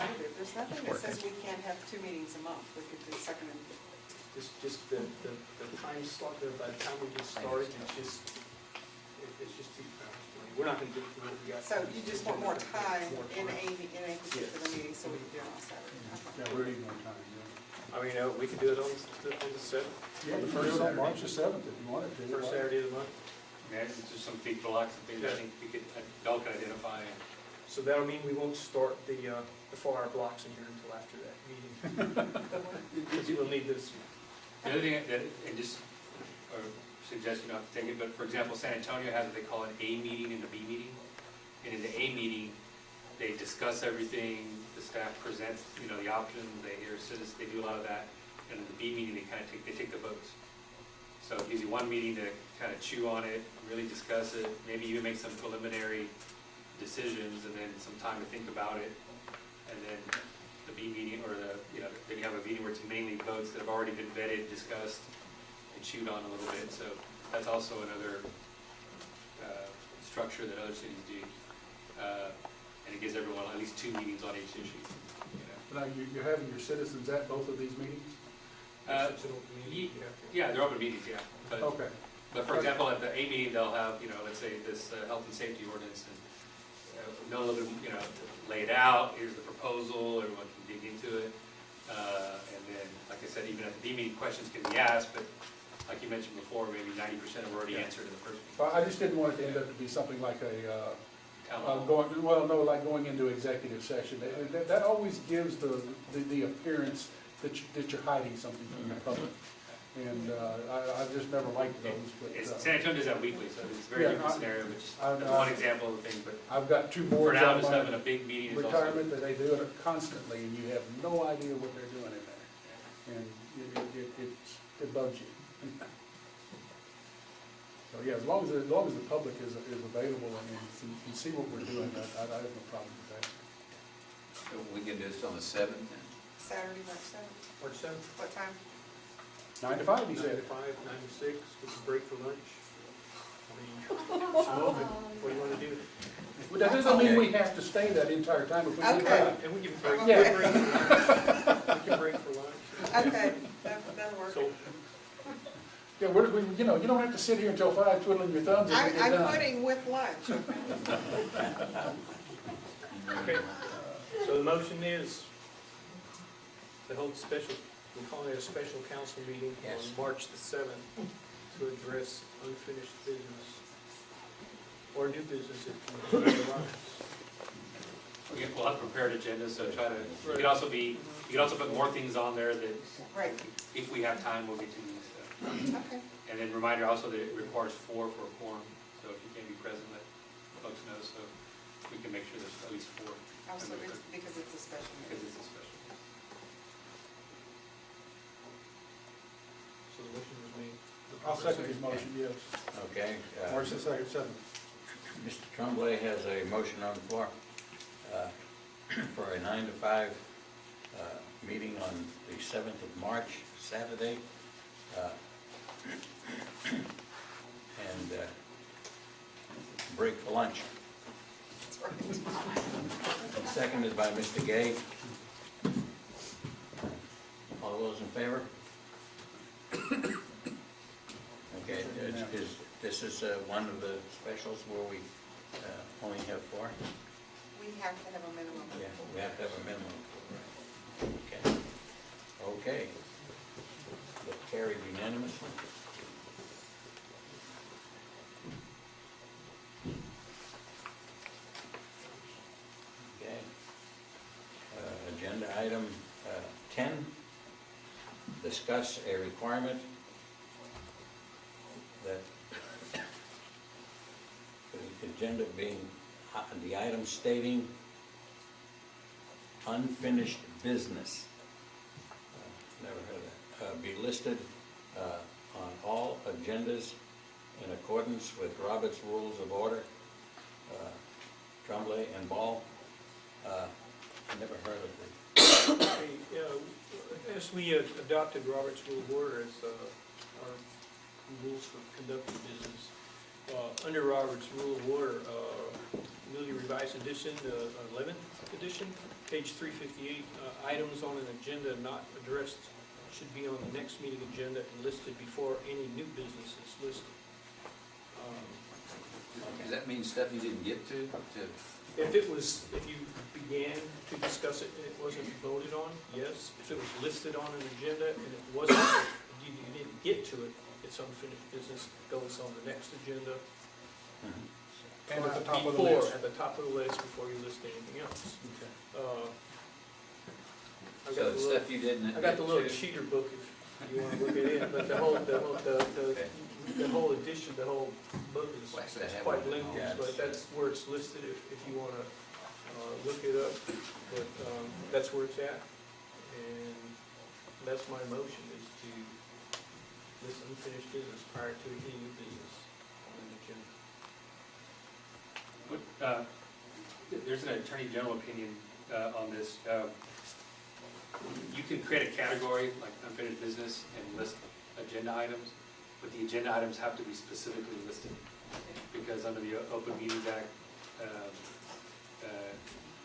alternative. There's nothing that says we can't have 2 meetings a month. We could do second and, Just the time slot, by the time we get started, it's just too fast. We're not gonna get through what we got. so you just want more time More in time. a particular meeting, so we can do it on Saturday. Yeah, we're eating on time, yeah. I mean, we could do it on the seventh, Yeah, you can do it on March the 7th if you wanted to. first Saturday of the month. Yeah, it's just some big blocks and things I think we could, y'all could identify. So that'll mean we won't start the 4-hour blocks in here until after that meeting. Because you will need this. The other thing that, and just, or suggest you not to take it, but for example, San Antonio has what they call an A meeting and a B meeting. And in the A meeting, they discuss everything, the staff presents, the options, they hear citizens, they do a lot of that. And in the B meeting, they take the votes. So it gives you one meeting to kind of chew on it, really discuss it, maybe even make some preliminary decisions, and then some time to think about it. And then the B meeting, or then you have a meeting where it's mainly votes that have already been vetted, discussed, and chewed on a little bit. So that's also another structure that other cities do. And it gives everyone at least 2 meetings on each issue. Now, you're having your citizens at both of these meetings? It's an open meeting, you have to- Yeah, they're open meetings, yeah. Okay. But for example, at the A meeting, they'll have, let's say this health and safety ordinance, and know a little bit, lay it out, here's the proposal, everyone can dig into it. And then, like I said, even at the B meeting, questions can be asked, but like you mentioned before, maybe 90% have already answered in the first meeting. Well, I just didn't want it to end up to be something like a, Town hall. like going into executive session. That always gives the appearance that you're hiding something from the public. And I've just never liked those, but. San Antonio does that weekly, so it's a very Yeah, different scenario, which is I- one example of the thing, but I've got 2 for boards now, on just having my a big meeting is also. retirement that they do it constantly, and you have no idea what they're doing in there. And it bugs you. So, yeah, as long as the public is available and can see what we're doing, I have no problem with that. So we can do this on the 7th then? Saturday, March 7th. March 7th, What time? 9 to 5, he 9 said. to 5, 9 to 6, with a break for lunch. I mean, it's open. What do you want to do? Well, that doesn't mean we have to stay that entire time if we need Okay. to. And we can break, Yeah. we can break for lunch. Okay, that'll work. So, Yeah, you don't have to sit here until 5 twiddling your thumbs and get I'm done. putting with lunch. okay, so the motion is to hold special, we're calling it a special council meeting Yes. on March the 7th to address unfinished business or new business if it arises. We'll have prepared agendas, so try to, you can also put more things on there that, Right, if we have time, we'll get to these. okay. And then reminder also that it requires 4 for a quorum, so if you can't be present, let folks know, so we can make sure there's at least 4, Also, it's because it's a special because meeting. it's a special. So the motion was made. I'll second his motion, yes. Okay. March the 7th. Mr. Tremblay has a motion on the floor for a 9 to 5 meeting on the 7th of March, Saturday. And break for lunch. That's right. Seconded by Mr. Gay. All those in favor? Okay, this is one of the specials where we only have 4? We have to have a minimum of Yeah, 4. we have to have a minimum. Okay. Okay. That carried unanimously. Okay. Agenda item 10, discuss a requirement that the agenda being, the item stating unfinished business, never heard of that, be listed on all agendas in accordance with Robert's Rules of Order. Tremblay and Ball, never heard of it. Okay, as we adopted Robert's Rule of Order as our rules for conducting business, under Robert's Rule of Order, newly revised edition, 11th edition, page 358, items on an agenda not addressed should be on the next meeting agenda and listed before any new business is listed. Does that mean stuff you didn't get to? If you began to discuss it and it wasn't voted on, yes. If it was listed on an agenda and it wasn't, you didn't get to it, it's unfinished business, goes on the next agenda. And at the top of the Before, list. at the top of the list before you list anything else. Okay. I've So got the the little, stuff you didn't I got the little get to? cheater book if you wanna look at it, but the whole edition, the whole book is Well, actually, I have quite one. lengthy, Yeah, but that's where it's listed if you wanna, look it up. But, that's where it's at, and that's my motion, is to list unfinished business prior to any new business on the agenda. There's an attorney general opinion on this. You can create a category like unfinished business and list agenda items, but the agenda items have to be specifically listed. Because under the Open Meetings Act,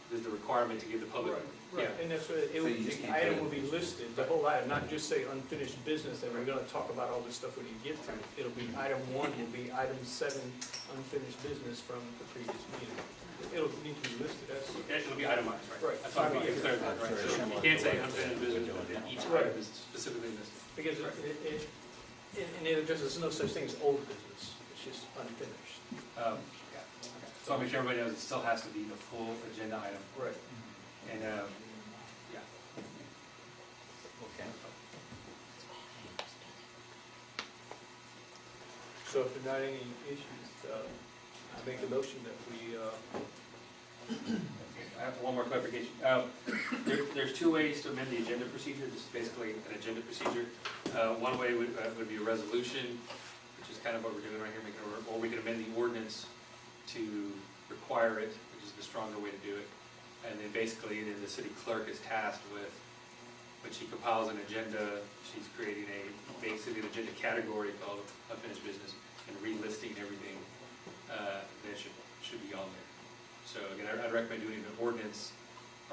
there's the requirement to give the public. Right, and that's what, So you just the can't item put will be listed, the whole item, not just say unfinished business, and we're gonna talk about all this stuff when you get to it. It'll be, item 1 will be item 7, unfinished business from the previous meeting. It'll need to be listed as, It'll be itemized, right? Right. That's why we get clear about, right? Very So similar you can't to say what unfinished we're business, doing but now. each Right. item is specifically listed. because there's no such thing as old business, it's just unfinished. Yeah. Okay. So I'll make sure everybody knows it still has to be the full agenda item. Right. And, yeah. Okay. So if there are not any issues, I make a motion that we, I have one more clarification. There's two ways to amend the agenda procedure. This is basically an agenda procedure. One way would be a resolution, which is kind of what we're doing right here, or we could amend the ordinance to require it, which is the stronger way to do it. And then basically, then the city clerk is tasked with, when she compiles an agenda, she's creating basically an agenda category called unfinished business and relisting everything that should be on there. So again, I'd recommend doing an ordinance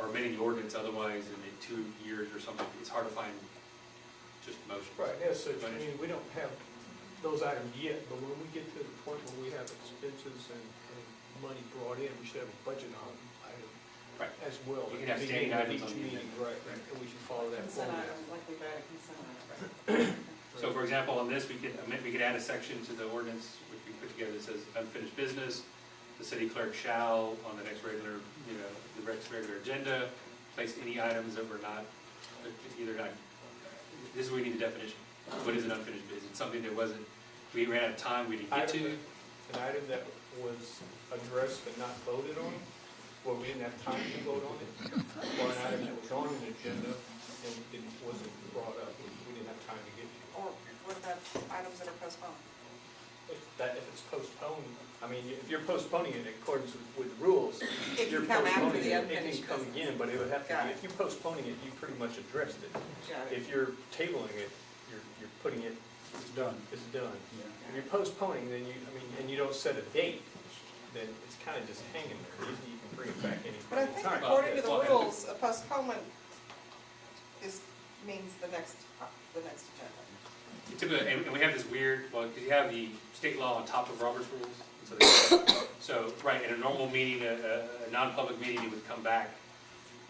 or amending the ordinance, otherwise in 2 years or something, it's hard to find just motion. right, yes, so, I mean, we don't have those items yet, but when we get to the point where we have expenses and money brought in, we should have a budget on item Right. as well. You can have at the standing beginning of items on each the meeting, agenda. right, and we should follow that Consent format. item, like we've added consent item. So for example, on this, we could add a section to the ordinance, which we put together that says unfinished business. The city clerk shall, on the next regular, the next regular agenda, place any items that were not, either not, this is where we need the definition. What is an unfinished business? It's something that wasn't, we ran out of time, we didn't get to. An item that was addressed but not voted on, where we didn't have time to vote on it, or an item that was on an agenda and wasn't brought up, we didn't have time to get to. Or what about items that are postponed? If it's postponed, I mean, if you're postponing it in accordance with the rules, It you're can come after postponing the it, it can unfinished come business. again, but it would have to Got be, it. if you're postponing it, you pretty much addressed it. Got it. If you're tabling it, you're putting it, It's done. it's done. Yeah. If you're postponing, then and you don't set a date, then it's kind of just hanging there. Usually you can bring it back any But I point in think time. according to the Well, rules, a postponement means the next agenda. Typically, and we have this weird, well, because you have the state law on top of Robert's rules. So, right, in a normal meeting, a non-public meeting, it would come back.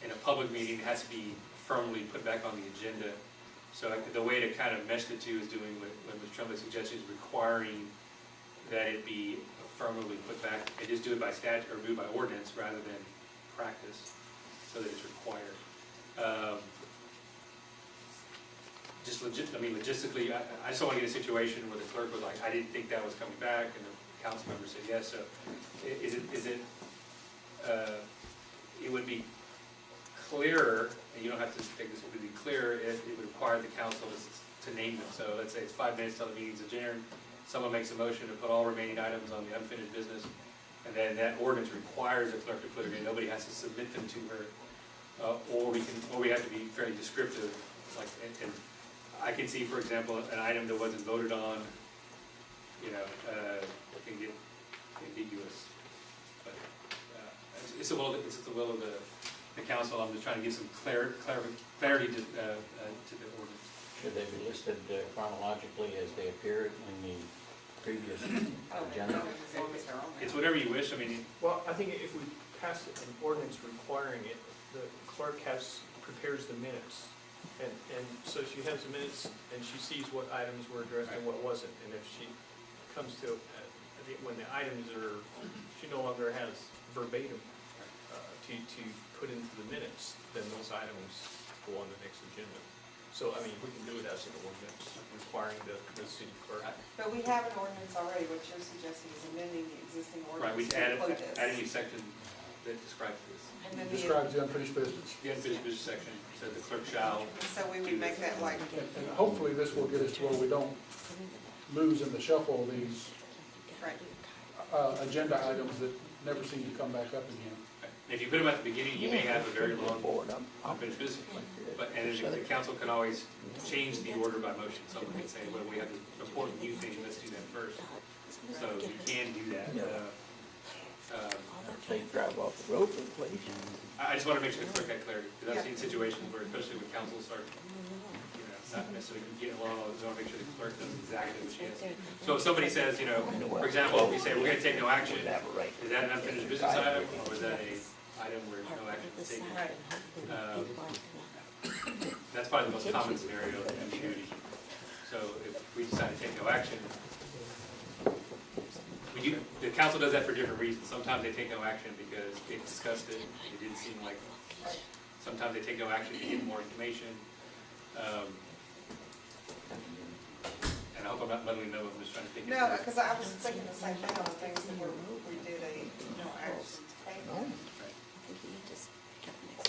In a public meeting, it has to be firmly put back on the agenda. So the way to kind of mesh the two is doing what Ms. Tremblay suggested, is requiring that it be firmly put back, and just do it by statute, or do it by ordinance, rather than practice, so that it's required. Logistically, I just don't want to get a situation where the clerk was like, I didn't think that was coming back, and the council member said yes, so it would be clearer, and you don't have to take this, it would be clearer if it would require the council to name them. So let's say it's 5 minutes till the meeting's adjourned, someone makes a motion to put all remaining items on the unfinished business, and then that ordinance requires the clerk to put it in, nobody has to submit them to her, or we have to be fairly descriptive, like, and I can see, for example, an item that wasn't voted on, can get ambiguous. But it's the will of the council. I'm just trying to give some clarity to the ordinance. Should they be listed chronologically as they appeared in the previous I don't think agenda? so, as long as they're on there. It's whatever you wish, I mean, Well, I think if we pass an ordinance requiring it, the clerk prepares the minutes. And so she has the minutes and she sees what items were addressed and what wasn't. And if she comes to, when the items are, she no longer has verbatim to put into the minutes, then those items go on the next agenda. So, I mean, we can do it as an ordinance requiring the city clerk. But we have an ordinance already, what you're suggesting is amending the existing right, we ordinance to include this. add a new section that describes this. And then Describes the unfinished business. The unfinished business section says the clerk shall, so we would make that like, And hopefully this will get us to where we don't lose in the shuffle these right, agenda items that never seem to come back up again. if you put them at the beginning, you may have a very long unfinished business. But, and then the council can always change the order by motion. Someone can say, well, we have this important new thing, let's do that first. So you can do that. Take drive off the road, please. I just want to make sure the clerk had clarity, because I've seen situations where, especially when council start, not necessarily getting along, I want to make sure the clerk does exactly what she has. So if somebody says, for example, we say, we're going to take no action, is that an unfinished business item, or is that a item where no action is taken? right. That's probably the most common scenario in the community. So if we decide to take no action, the council does that for different reasons. Sometimes they take no action because they discussed it, it didn't seem like, sometimes they take no action to get more information. And I hope I'm not letting you know, I'm just trying to think. No, because I was thinking the same thing on the things that we did a, action table.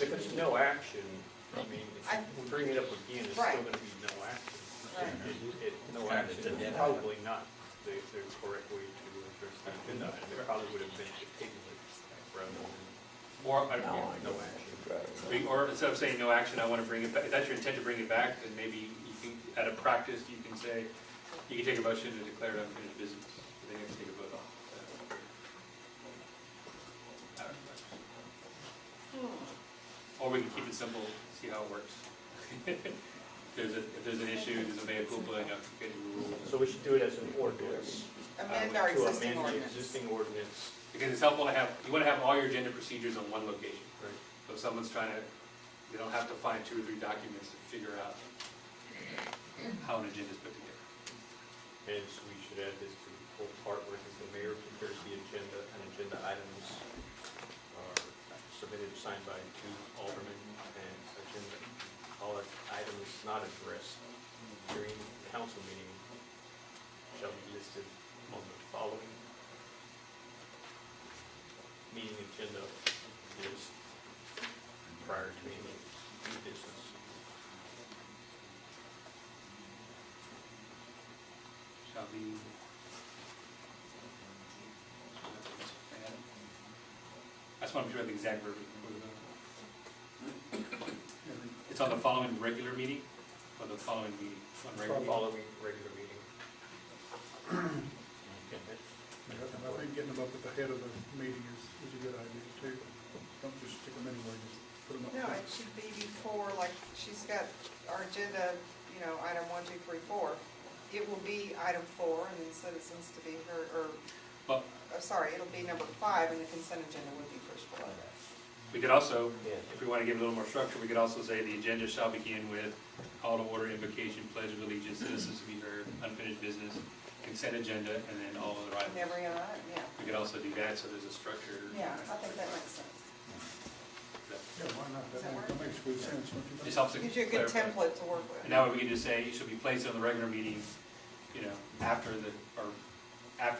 If it's no action, I mean, if we bring it up again, it's still Right. gonna be no action. Right. No action is probably not the correct way to address the agenda item. It probably would have been to table it rather than Or, no action. or instead of saying no action, I want to bring it back, if that's your intent to bring it back, then maybe you can, at a practice, you can say, you can take a motion to declare it unfinished business. They have to take a vote on it. Or we can keep it simple, see how it works. If there's an issue, there's a mea culpa, you have to get a rule. So we should do it as an ordinance. Amend our To existing amend the ordinance. existing ordinance. Because it's helpful to have, you want to have all your agenda procedures on one location. Right. So if someone's trying to, they don't have to find 2 or 3 documents to figure out how an agenda is put together. And so we should add this to the whole part where the mayor prepares the agenda and agenda items are submitted, signed by 2 aldermen, and agenda, all items not addressed during the council meeting shall be listed on the following meeting agenda list prior to any new business. Shall be. I just want to be sure the exact verbiage. It's on the following regular meeting, or the following meeting, on regular meeting? Following regular meeting. And I think getting them up at the head of the meeting is a good idea too. Don't just stick them anywhere, just put them up. No, front. it should be before, like, she's got our agenda, item 1, 2, 3, 4. It will be item 4, and then citizens to be heard, Well, it'll be number 5, and the consent agenda would be pushed below that. we could also, Yeah. if we want to give it a little more structure, we could also say the agenda shall begin with call to order, invocation, pledge of allegiance, citizens to be heard, unfinished business, consent agenda, and then all other items. Never, item, yeah. We could also do that, so there's a structure. Yeah, I think that makes sense. Yeah, why not? Does that work? That makes good sense, don't you think? Just helps to Gives you a good clarify. template to work with. And that way we can just say, it should be placed on the regular meeting, after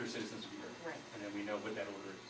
citizens to be heard. Right. And then we know what that order is.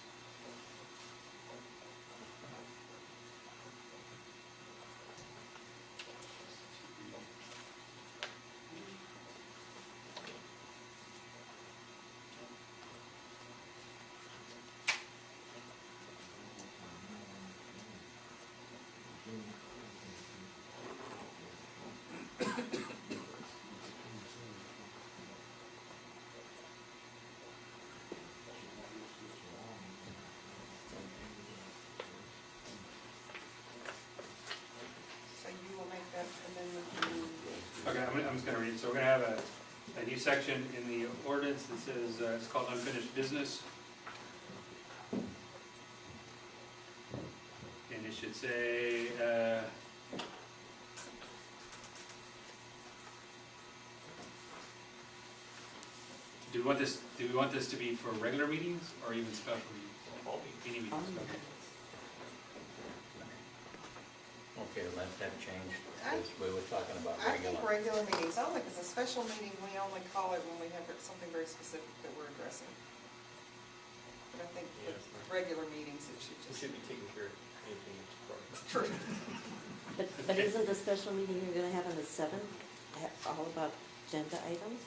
I'm just gonna read it. So we're gonna have a new section in the ordinance that says, it's called unfinished business. And it should say, do we want this to be for regular meetings or even special meetings? All meetings. Any meetings? Okay, let that change, I- because we were talking about I think regular. regular meetings only, because a special meeting, we only call it when we have something very specific that we're addressing. But I think with regular meetings, it should We just. should be taking care of anything that's part. True. But isn't the special meeting you're gonna have on the 7th all about agenda items?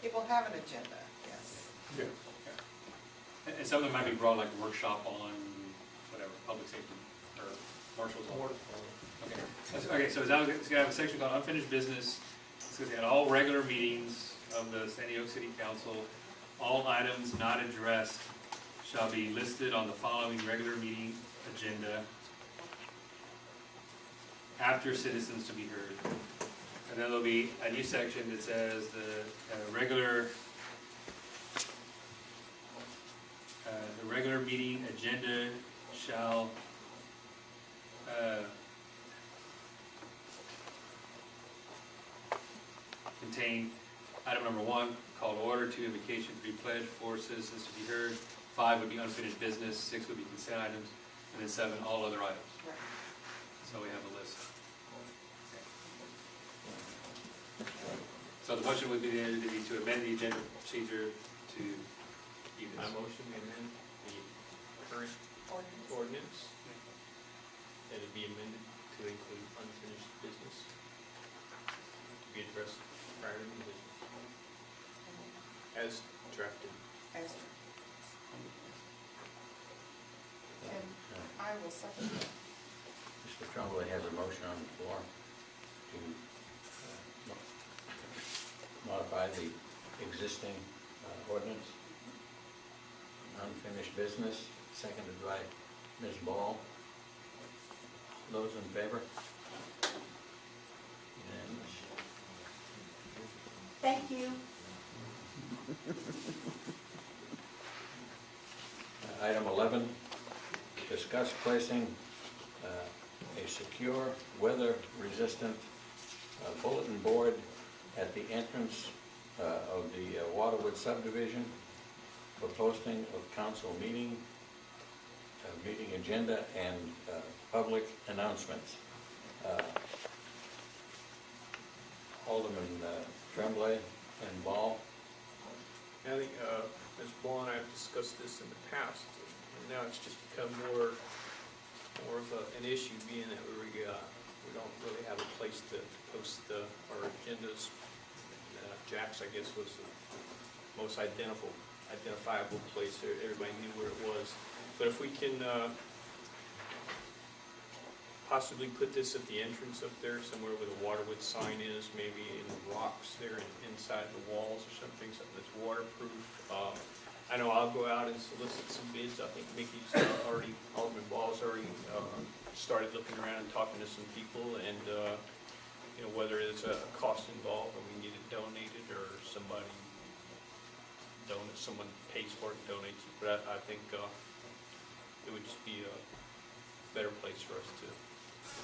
It will have an agenda, yes. Yeah. And some of them might be broad, like a workshop on whatever, public safety or marshals. Okay, so it's gonna have a section called unfinished business. It's gonna say at all regular meetings of the San Diego City Council, all items not addressed shall be listed on the following regular meeting agenda after citizens to be heard. And then there'll be a new section that says the regular meeting agenda shall contain item number 1, call to order, 2, invocation, 3, pledge, 4, citizens to be heard, 5 would be unfinished business, 6 would be consent items, and then 7, all other items. Right. So we have a list. So the motion would be to amend the agenda procedure to do My this. motion to amend the current Ordinance. ordinance, that it be amended to include unfinished business to be addressed prior to the business, as drafted. As- And I will second that. Mr. Tremblay has a motion on the floor to modify the existing ordinance, unfinished business, seconded by Ms. Ball. Those in favor? Unanimous. Thank you. Item 11, discuss placing a secure, weather-resistant bulletin board at the entrance of the Waterwood subdivision for posting of council meeting agenda and public announcements. Alderman Tremblay and Ball. I think Ms. Ball and I have discussed this in the past, and now it's just become more of an issue, being that we don't really have a place to post our agendas. Jack's, I guess, was the most identifiable place. Everybody knew where it was. But if we can possibly put this at the entrance up there, somewhere where the Waterwood sign is, maybe in the rocks there inside the walls or something that's waterproof. I know I'll go out and solicit some bids. I think Mickey's Alderman Ball's already started looking around and talking to some people, and whether it's a cost involved or we need it donated or someone pays for it and donates it. But I think it would just be a better place for us to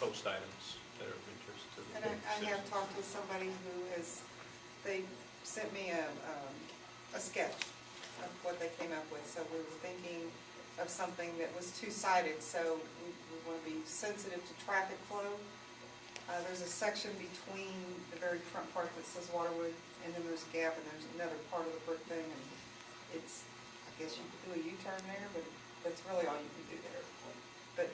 post items that are of interest to the And I have citizens. talked with somebody they sent me a sketch of what they came up with. So we were thinking of something that was two-sided, so we want to be sensitive to traffic flow. There's a section between the very front part that says Waterwood, and then there's a gap, and there's another part of the brick thing, and it's, I guess you could do a U-turn there, but that's really all you can do there. But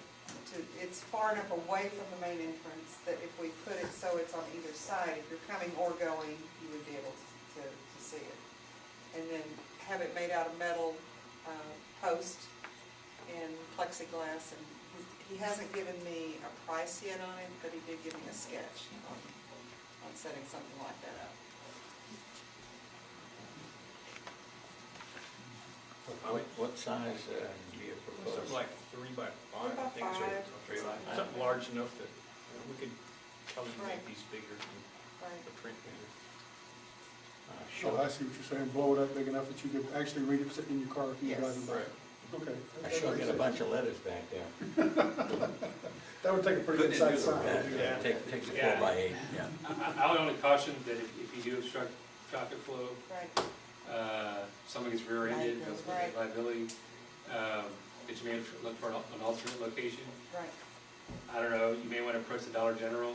it's far enough away from the main entrance that if we put it so it's on either side, if you're coming or going, you would be able to see it. And then have it made out of metal post and plexiglass, and he hasn't given me a price yet on it, but he did give me a sketch on setting something like that up. What size do you propose? Something like 3 by 5, I 3 by think. 5. Something large enough that we could probably Right. make these bigger. the print meter. Oh, I see what you're saying, blow it up big enough that you could actually read it sitting in your car if you're Yes. driving by. Okay. I sure get a bunch of letters back there. That would take a pretty good size sign. Yeah, takes a Yeah. 4x8, yeah. I would only caution that if you do obstruct traffic flow, Right, someone gets rear-ended, goes Right. with liability, that you may look for an alternate location. right. I don't know, you may want to approach the Dollar General.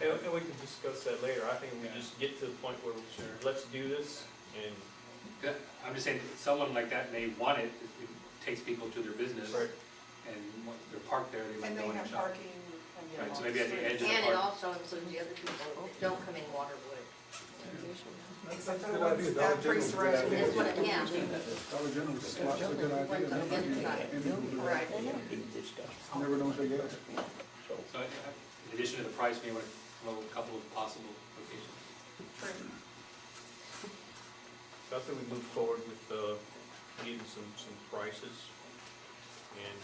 And we can discuss that later. I think we just get to the point where, let's do this, and I'm just saying, someone like that may want it, it takes people to their business, Right. and when they're parked there, they might And go they in and have shop. parking. Right, so maybe at the edge of the And it park. also includes the other people that don't come in Waterwood. Except for Good the ones idea. down Priest Road. That's what, yeah. Dollar General's a good idea. Right. They don't need this stuff. Never know until you ask. So in addition to the price, you may want to come up with a couple of possible locations. True. so I think we move forward with, getting some prices, and,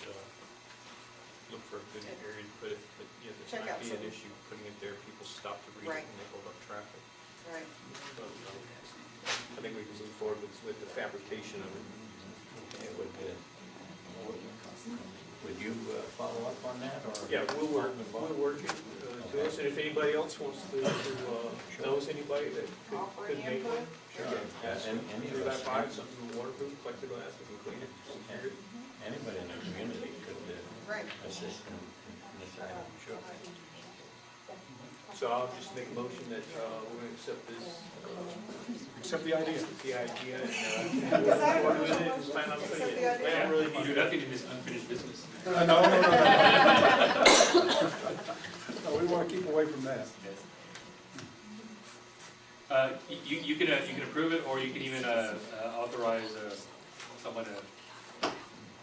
look for a good area to put it, but, yeah, this Check might out be an some- issue, putting it there, people stop to read it, Right. and they hold up traffic. Right. So, I think we can move forward with the fabrication of it. Okay, would you follow up on that, or? Yeah, we'll work it, to this, and if anybody else wants to, knows anybody that Offer could any make one. input? Sure. Any Do of that us, by something waterproof, plexiglass, we can clean it. anybody in the community could Right. assist in this item, sure. So I'll just make a motion that, we're gonna accept this, Accept the idea. the idea, and, Is that a work with it, motion? and plan on putting Accept it. the idea? I don't really You need do to. nothing in this unfinished business. No. No, we want to keep away from that. You can approve it, or you can even authorize someone to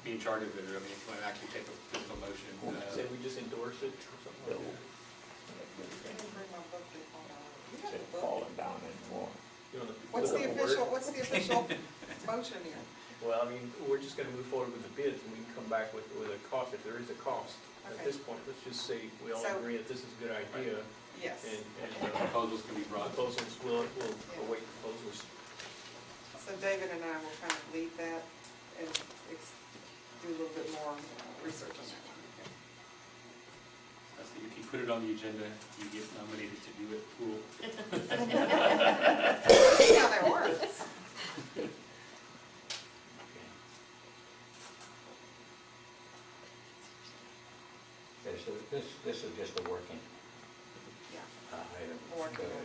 be in charge of it, or I mean, if you want to actually take a physical motion. Say we just endorse it or something like that. I can bring my book with me. You have They're a book. falling down anymore. You wanna What's look the up a word? official motion here? Well, I mean, we're just gonna move forward with the bids, and we can come back with a cost, if there is a cost. At Okay. this point, let's just say we all So- agree that this is a good idea, Yes. and Proposals can be brought. proposals, we'll await proposals. So David and I will kind of lead that and do a little bit more research on that one. If you put it on the agenda, you get nominated to do it. Cool. See how that works. Okay, so this is just a working Yeah. item. Working on it.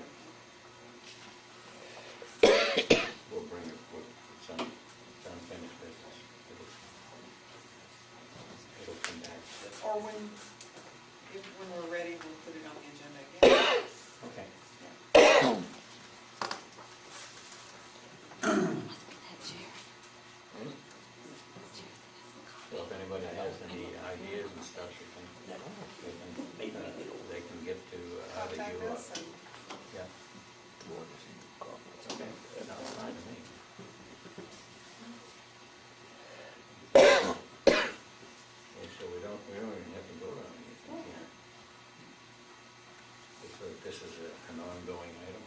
We'll bring it with some unfinished business. It'll come back. Or when we're ready, we'll put it on the agenda again. Okay. So if anybody has any ideas and stuff, they can get to either Contact you or. us and Yeah. Okay, sounds fine to me. Okay, so we don't even have to go around anything here. This is an ongoing item,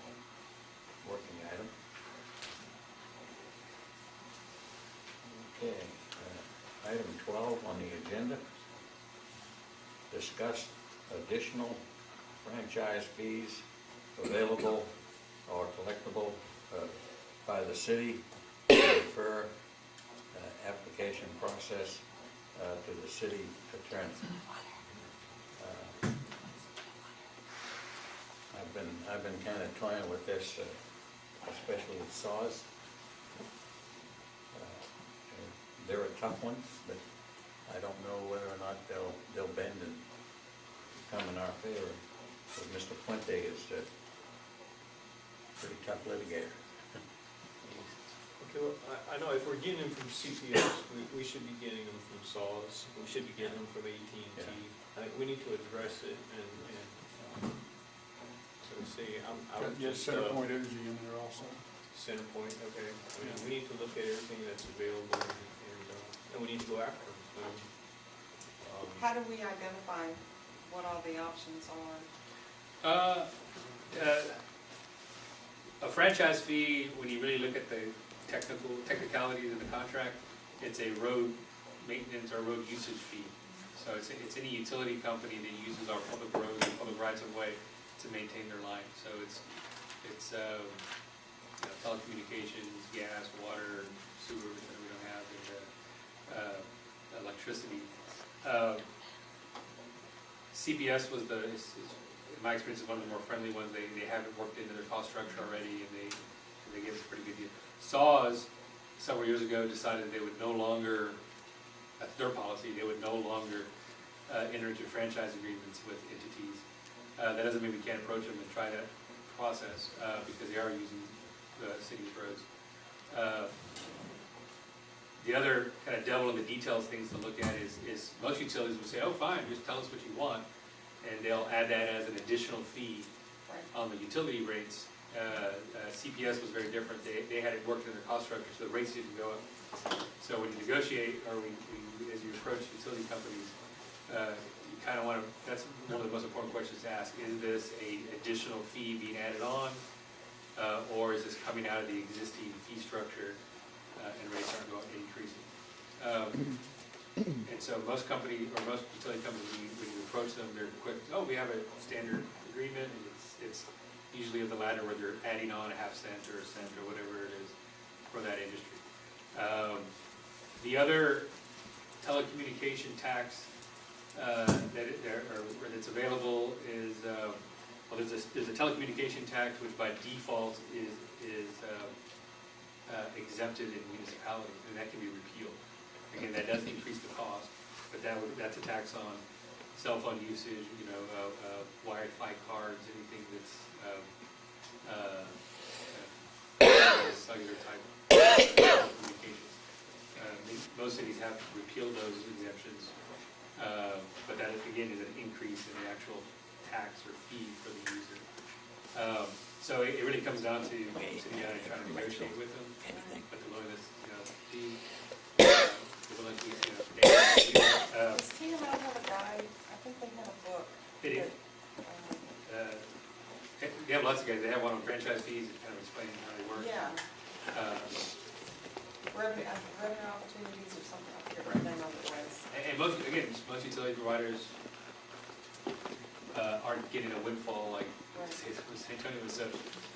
working item. Okay, item 12 on the agenda. Discuss additional franchise fees available or collectible by the city to refer application process to the city attorney. I've been kind of toying with this, especially with saws. They're a tough one, but I don't know whether or not they'll bend and come in our favor. But Mr. Puente is a pretty tough litigator. Okay, well, I know if we're getting them from CPS, we should be getting them from SAWS, we should be getting them from AT&T. Yeah. I think we need to address it, and so see, I would Just just, Centerpoint Energy in there also. Centerpoint, okay. I mean, we need to look at everything that's available, and we need to go after them. how do we identify what all the options are? A franchise fee, when you really look at the technicalities of the contract, it's a road maintenance or road usage fee. So it's any utility company that uses our public roads and public rights of way to maintain their line. So it's you know, telecommunications, gas, water, sewer that we don't have, and electricity. CPS was in my experience, is one of the more friendly ones. They have it worked into their cost structure already, and they give us a pretty good deal. SAWS, several years ago, decided they would no longer, that's their policy, they would no longer enter into franchise agreements with entities. That doesn't mean we can't approach them and try that process, because they are using the city's roads. The other kind of devil in the details things to look at is most utilities will say, oh, fine, just tell us what you want, and they'll add that as an additional fee on the utility rates. CPS was very different. They had it worked in their cost structure, so the rates didn't go up. So when you negotiate, or as you approach utility companies, you kind of want to, that's one of the most important questions to ask. Is this a additional fee being added on, or is this coming out of the existing fee structure, and rates aren't going increasing? And so most companies, or most utility companies, when you approach them, they're quick, oh, we have a standard agreement, and it's usually of the latter where they're adding on a half cent or a cent or whatever it is for that industry. The other telecommunication tax that's available is, well, there's a telecommunication tax which by default is exempted in municipalities, and that can be repealed. Again, that does increase the cost, but that's a tax on cell phone usage, you know, wired fi cards, anything that's cellular type communications. Most cities have repealed those exemptions, but that again is an increase in the actual tax or fee for the user. So it really comes down to sitting down and trying to negotiate with them, but the willingness, you know, the willingness, you know, Does TML have a guide? I think they had a book. They do. They have lots of guys. They have one on franchise fees and kind of explaining how they work. Yeah, revenue opportunities or something, I forget what the name of it was. And most utility providers aren't getting a windfall like San Antonio was. So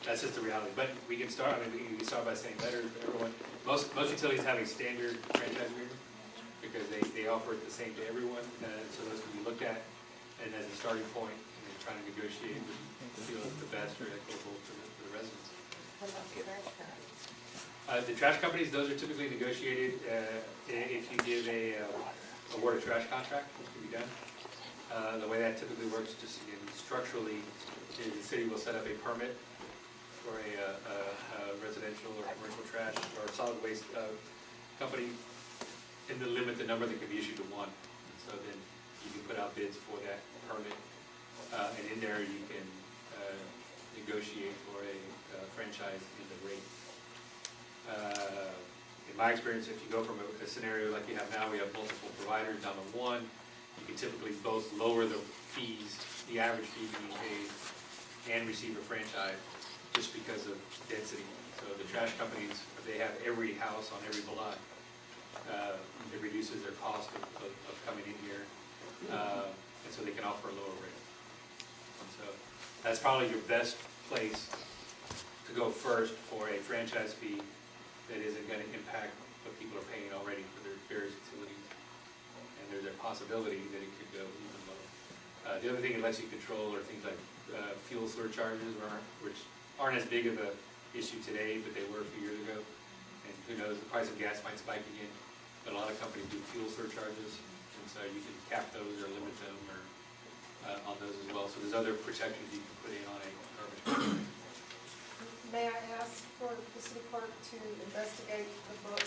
that's just the reality. But we can start. I mean, we can start by saying better for everyone. Most utilities have a standard franchise agreement because they offer it the same to everyone. So those can be looked at and as a starting point, and then trying to negotiate the feel the best or equitable to the residents. What about the trash companies? The trash companies, those are typically negotiated if you give a award a trash contract, which can be done. The way that typically works, just again structurally, is the city will set up a permit for a residential or commercial trash or solid waste company, and to limit the number that can be issued to one. And so then you can put out bids for that permit, and in there you can negotiate for a franchise in the rate. In my experience, if you go from a scenario like you have now, we have multiple providers down to one, you can typically both lower the fees, the average fee being paid, and receive a franchise just because of density. So the trash companies, they have every house on every block. It reduces their cost of coming in here, and so they can offer a lower rate. And so that's probably your best place to go first for a franchise fee that isn't going to impact what people are paying already for their various utilities. And there's a possibility that it could go even lower. The other thing it lets you control are things like fuel surcharges, which aren't as big of an issue today, but they were a few years ago. And who knows, the price of gas might spike again. But a lot of companies do fuel surcharges, and so you can cap those or limit them or on those as well. So there's other protections you can put in on a garbage contract. May I ask for the city clerk to investigate the book?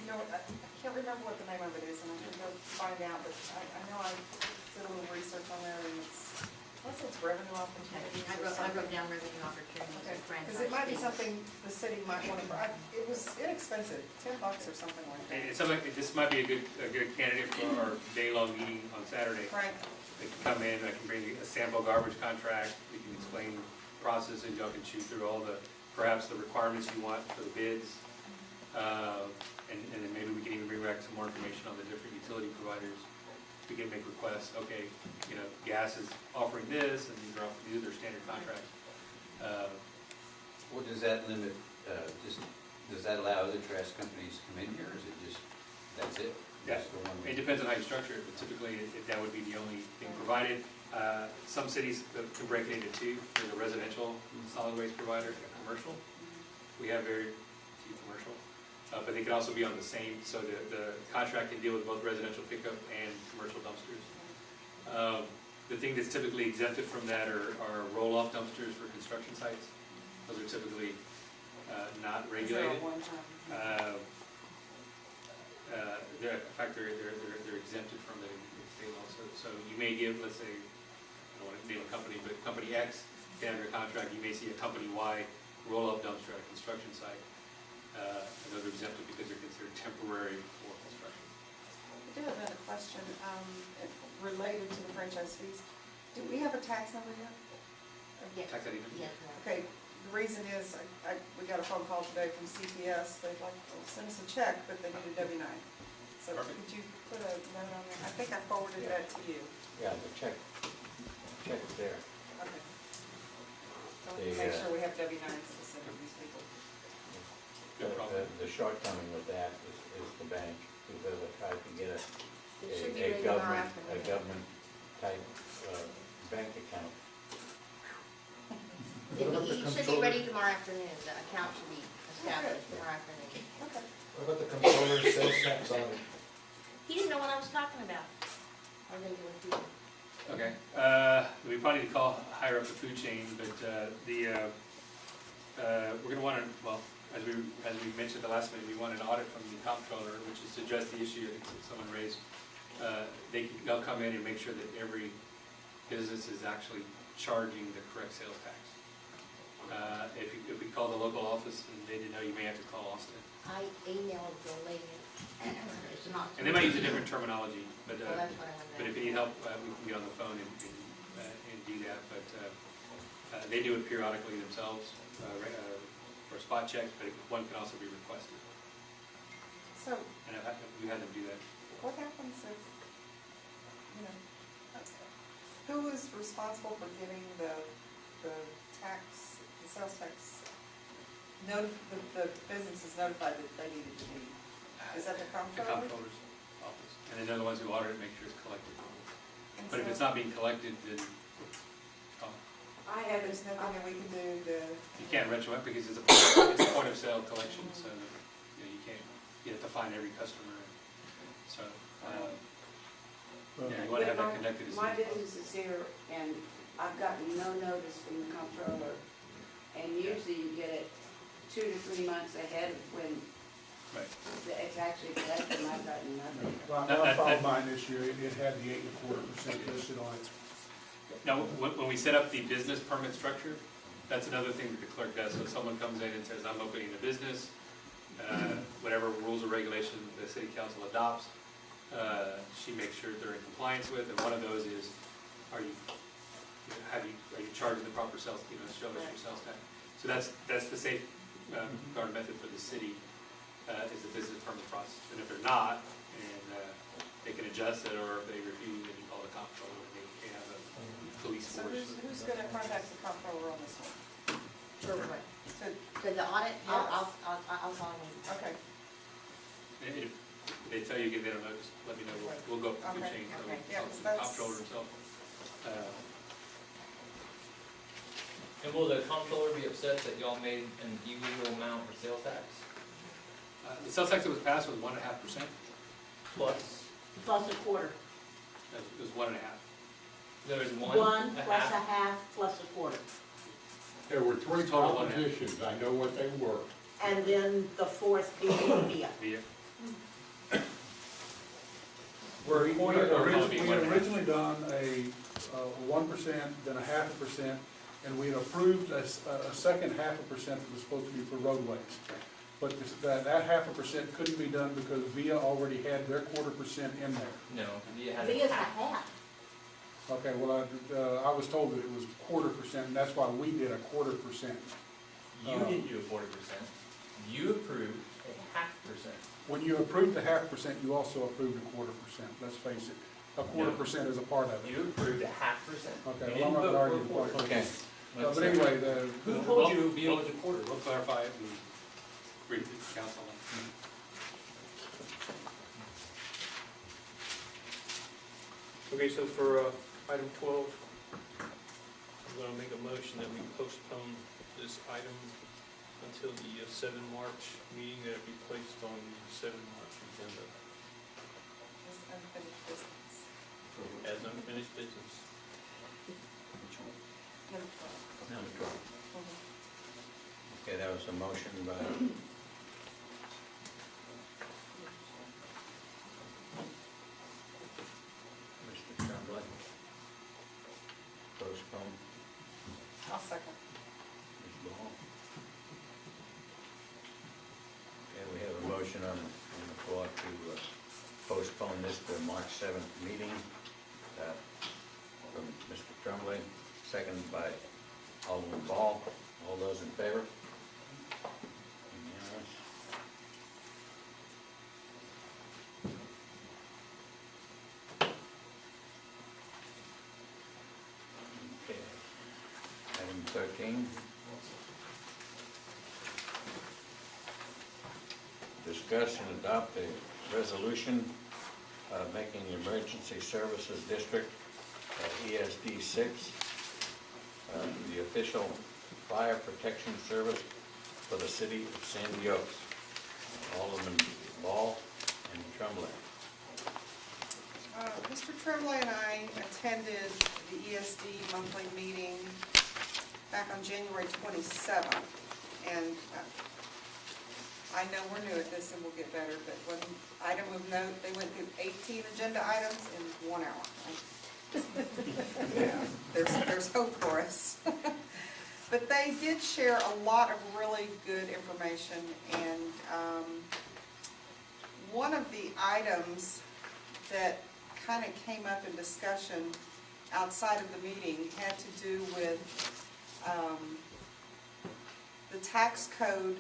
You know, I can't remember what the name of it is, and I'm gonna go find out, but I know I did a little research on there, and what's its revenue opportunities I or wrote something? down revenue opportunities and franchise. Because it might be fees. something the city might want to, it was inexpensive, $10 or something like And that. it's something, this might be a good candidate for our day-long meeting on Saturday. Right, They can come in, I can bring a sample garbage contract, we can explain process, and y'all can chew through all the, perhaps the requirements you want for the bids. And then maybe we can even bring back some more information on the different utility providers. We can make requests, okay, you know, gas is offering this, and these are their standard contracts. What does that limit, does that allow other trash companies to come in here, or is it just, that's it? Yeah, That's the one it depends on how you structure it, but typically that would be the only thing provided. Some cities can break it into two. There's a residential solid waste provider and a commercial. We have very few commercial, but they can also be on the same, so the contract can deal with both residential pickup and commercial dumpsters. The thing that's typically exempted from that are roll-off dumpsters for construction sites. Those are typically not regulated. In fact, they're exempted from the state law. So you may give, let's say, I don't want to name a company, but company X can have your contract. You may see a company Y roll-up dumpster at a construction site. And those are exempted because they're considered temporary for construction. I do have another question, related to the franchise fees. Do we have a tax number yet? Yeah. Tax ID number? Yeah. Okay, the reason is, we got a phone call today from CPS, they'd like to send us a check, but they need a W-9. So Perfect. could you put a note on there? I think I forwarded that to you. Yeah, the check's there. Okay. So we can make sure we have W-9s to send to these people. No problem. The shortcoming with that is the bank, because I tried to get It should be ready tomorrow afternoon. government type, bank account. It should be ready tomorrow afternoon. The account should be established tomorrow afternoon. Okay. What about the controller's sales tax on it? He didn't know what I was talking about. I was going to do it with you. Okay, we probably need to call higher up the food chain, but we're gonna want to, well, as we mentioned the last meeting, we want an audit from the comptroller, which is to address the issue that someone raised. They'll come in and make sure that every business is actually charging the correct sales tax. If we call the local office and they didn't know, you may have to call Austin. I emailed the lady. It's not. And they might use a different terminology, but Well, that's what I wanted to if you need help, we can get on the phone and do that. But they do it periodically themselves for spot checks, but one can also be requested. So And we had them do that. what happens if, who is responsible for giving the tax, the sales tax, the business is notified that they needed to be, is that the The comptroller? comptroller's office. And then they're the ones who audit it, make sure it's collected. And But if so it's not being collected, then there's nothing that we can do to, you can't retro it because it's a point of sale collection, so you can't, you have to find every customer. So, yeah, you want to have that connected as soon My as possible. business is here, and I've gotten no notice from the comptroller, and usually you get it 2 to 3 months ahead of when Right. it's actually collected, and I've gotten nothing. When I filed mine this year, it had the 8.25% listed on it. Now, when we set up the business permit structure, that's another thing that the clerk does. So if someone comes in and says, I'm opening a business, whatever rules or regulations the city council adopts, she makes sure they're in compliance with, and one of those is, are you charging the proper sales, show us your sales tax. So that's the safeguard method for the city, is the business permit process. And if they're not, and they can adjust it, or if they refuse, then you call the comptroller, and they have a police so force. who's gonna contact the comptroller on this one? For what? So, For the audit, I'll call him. okay, And if they tell you again they don't know, just let me know, we'll go up the food Okay, chain, so okay, we'll yeah, talk to 'cause the that's- comptroller himself. And will the comptroller be upset that y'all made an illegal amount for sales tax? The sales tax that was passed was 1.5%, Plus, Plus a quarter. it was 1.5. there was One one plus a half plus a quarter. There were 3 Total one. propositions, I know what they were. And then the fourth being via. Via. We Or had maybe 1.5. originally done a 1%, then a 0.5%, and we had approved a second 0.5% that was supposed to be for roadways. But that 0.5% couldn't be done because VIA already had their 0.25% in there. no, you had Via's a half. half. Okay, well, I was told that it was 1/4%, and that's why we did a 1/4%. You didn't do a 40%, you approved a 0.5%. When you approved the 0.5%, you also approved a 1/4%, let's face it. A 1/4% is a part of it. You approved a 0.5%. Okay, You well, I'm didn't not vote gonna argue for a with quarter. it. Okay. But anyway, Who told you it would be able to quarter? We'll clarify it and brief the council. Okay, so for item 12, I'm going to make a motion that we postpone this item until the 7 March meeting, that it be placed on the 7 March agenda Just unfinished business. as unfinished business. Number 12. Number 12. Mhm. Okay, that was a motion by Mr. Tremblay. Postpone, I'll second. Ms. Ball. Okay, we have a motion on the floor to postpone this to March 7th meeting from Mr. Tremblay, seconded by Alderman Ball. All those in favor? Unanimous. Okay. Item 13. Discuss and adopt a resolution making the Emergency Services District, ESD 6, the official fire protection service for the city of Sandy Oaks. Alderman Ball and Tremblay. Mr. Tremblay and I attended the ESD monthly meeting back on January 27th, and I know we're new at this and we'll get better, but one item of note, they went through 18 agenda items in 1 hour. Yeah, there's hope for us. But they did share a lot of really good information, and one of the items that kind of came up in discussion outside of the meeting had to do with the tax code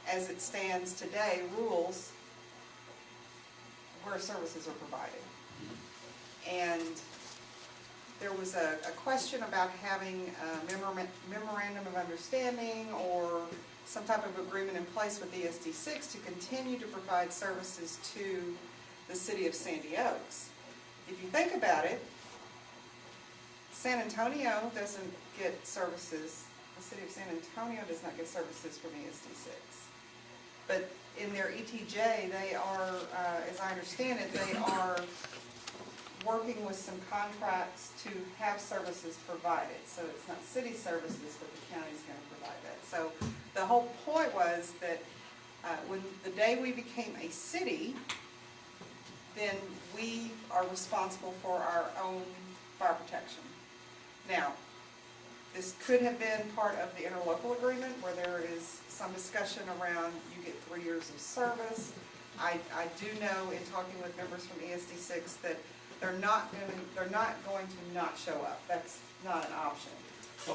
as it stands today, rules where services are provided. And there was a question about having a memorandum of understanding or some type of agreement in place with ESD 6 to continue to provide services to the city of Sandy Oaks. If you think about it, San Antonio doesn't get services, the city of San Antonio does not get services from ESD 6. But in their ETJ, they are, as I understand it, they are working with some contracts to have services provided. So it's not city services, but the county's going to provide that. So the whole point was that when the day we became a city, then we are responsible for our own fire protection. Now, this could have been part of the interlocal agreement where there is some discussion around you get 3 years of service. I do know in talking with members from ESD 6 that they're not going to not show up. That's not an option.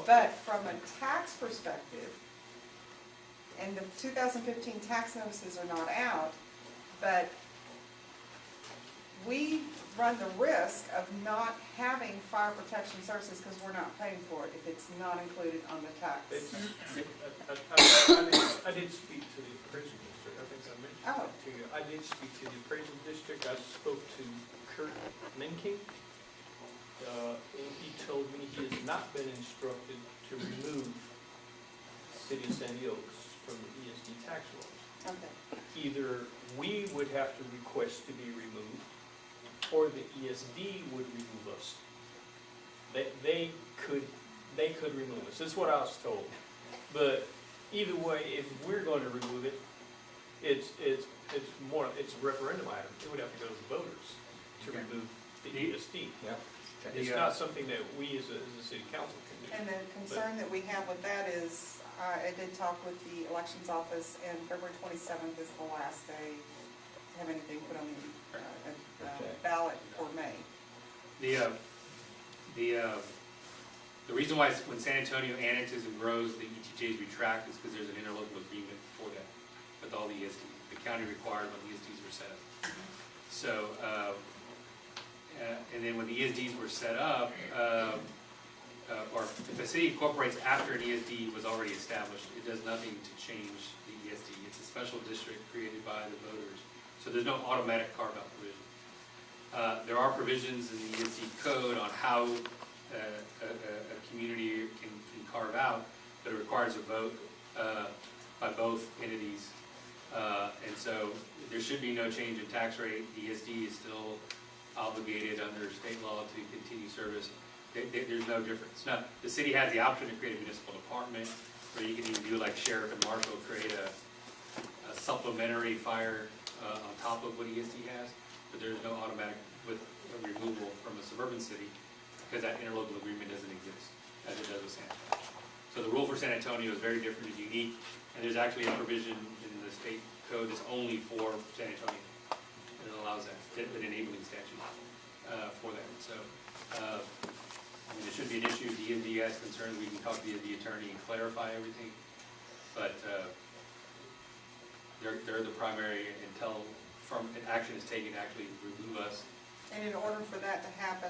But from a tax perspective, and the 2015 tax notices are not out, but we run the risk of not having fire protection services because we're not paying for it if it's not included on the tax. I did speak to the appraisal district, I think I mentioned Oh. that to you. I did speak to the appraisal district, I spoke to Kurt Menking. And he told me he has not been instructed to remove City of Sandy Oaks from the ESD tax rolls. Okay. Either we would have to request to be removed, or the ESD would remove us. They could remove us. That's what I was told. But either way, if we're going to remove it, it's a referendum item. It would have to go to the voters to remove the ESD. Yep. It's not something that we as a city council can do. And the concern that we have with that is, I did talk with the elections office, and February 27th is the last day to have anything put on the ballot for May. The reason why when San Antonio annexes and grows, the ETJs retract is because there's an interlocal agreement for that with all the ESDs. The county required when the ESDs were set up. So, and then when the ESDs were set up, or if the city incorporates after an ESD was already established, it does nothing to change the ESD. It's a special district created by the voters. So there's no automatic carve-out provision. There are provisions in the ESD code on how a community can carve out, but it requires a vote by both entities. And so there should be no change in tax rate. The ESD is still obligated under state law to continue service. There's no difference. Now, the city has the option to create a municipal department, where you can even do like sheriff and marshal, create a supplementary fire on top of what ESD has, but there's no automatic with removal from a suburban city, because that interlocal agreement doesn't exist, as it does with San Antonio. So the rule for San Antonio is very different and unique, and there's actually a provision in the state code that's only for San Antonio, and it allows that, an enabling statute for that. So, I mean, it should be an issue. If the ESD has concerns, we can talk to the attorney and clarify everything, but they're the primary until an action is taken to actually remove us. And in order for that to happen,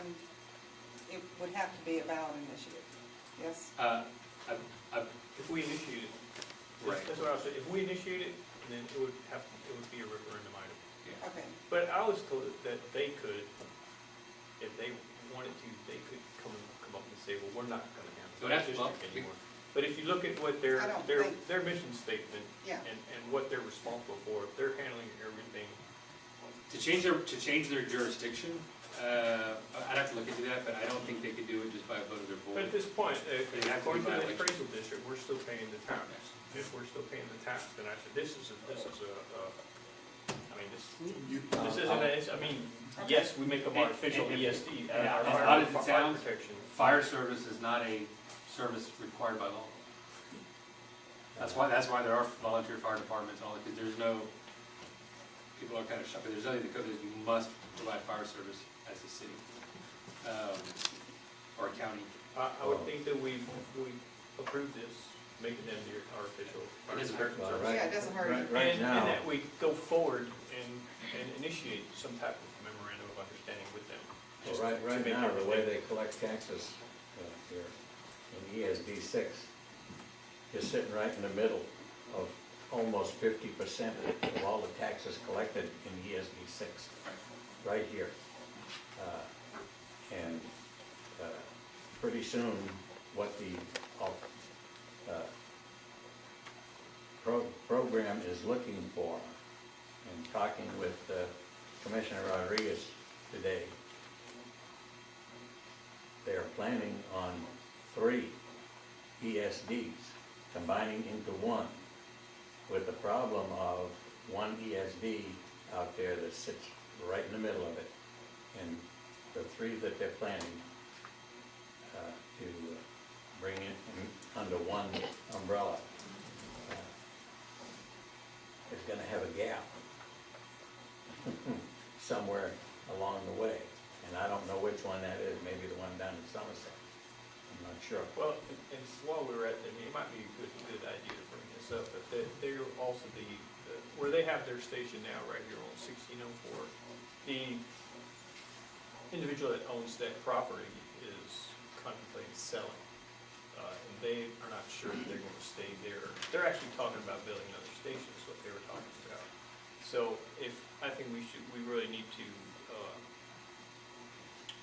it would have to be a ballot initiative, yes? If we initiate it, Right. that's what I was saying, if we initiate it, then it would be a referendum item. Yeah. Okay, But I was told that they could, if they wanted to, they could come up and say, well, we're not gonna So have that's- this well, district anymore. But if you look at what their, I don't their, think- their mission statement yeah. and what they're responsible for, they're handling everything. To change their jurisdiction, I'd have to look into that, but I don't think they could do it just by a vote of their But at board. this point, They have to be according to the by election. appraisal district, we're still paying the tax. If we're still paying the tax, then I said, this is a, I mean, this isn't, I mean, yes, we make them artificial and- ESD. and our as fire- odd as it fire sounds, protection. Fire service is not a service required by law. That's why there are volunteer fire departments, all, because there's no, people are kind of shocked, but there's nothing in the code that you must provide fire service as a city, or a county. I would think that we approve this, making them our official fire It doesn't protection Well, service. right. Yeah, it doesn't hurt. Right And now, that we go forward and initiate some type of memorandum of understanding with them. just well, to right make now, the way everything- they collect taxes here in ESD 6 is sitting right in the middle of almost 50% of all the taxes collected in ESD 6, right here. And pretty soon, what the program is looking for, and talking with Commissioner Rodriguez today, they are planning on 3 ESDs combining into one, with the problem of one ESD out there that sits right in the middle of it. And the 3 that they're planning to bring in under one umbrella is gonna have a gap somewhere along the way. And I don't know which one that is, maybe the one down in Somerset, I'm not sure. Well, and while we were at that, it might be a good idea to bring this up, but they're also where they have their station now, right here on 1604, the individual that owns that property is contemplating selling. And they are not sure if they're gonna stay there. They're actually talking about building another station, is what they were talking about. So I think we really need to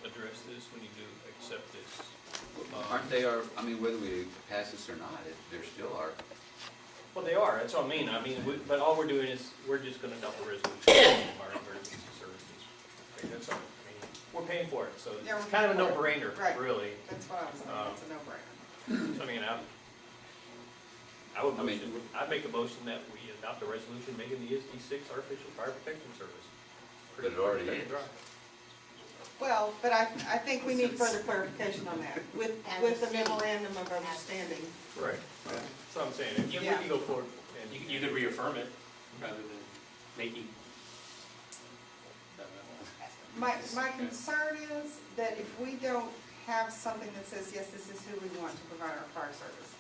address this, we need to accept this. Aren't they I mean, whether we pass this or not, they're still our, Well, they are, that's what I mean, but all we're doing is, we're just gonna adopt a resolution of our emergency services. Okay, that's all, I mean, we're paying for it, so Yeah, we're it's kind of a paying for it. no-brainer, Right. really. That's what I was saying, it's a no-brainer. I mean, I'd make a motion that we adopt a resolution making the ESD 6 our official fire protection service. But it already Pretty is. dry. Well, but I think we need further clarification on that, with the memorandum of understanding. Right. That's what I'm saying, if we Yeah. can go forward and. You could reaffirm it rather than making. My concern is that if we don't have something that says, yes, this is who we want to provide our fire service.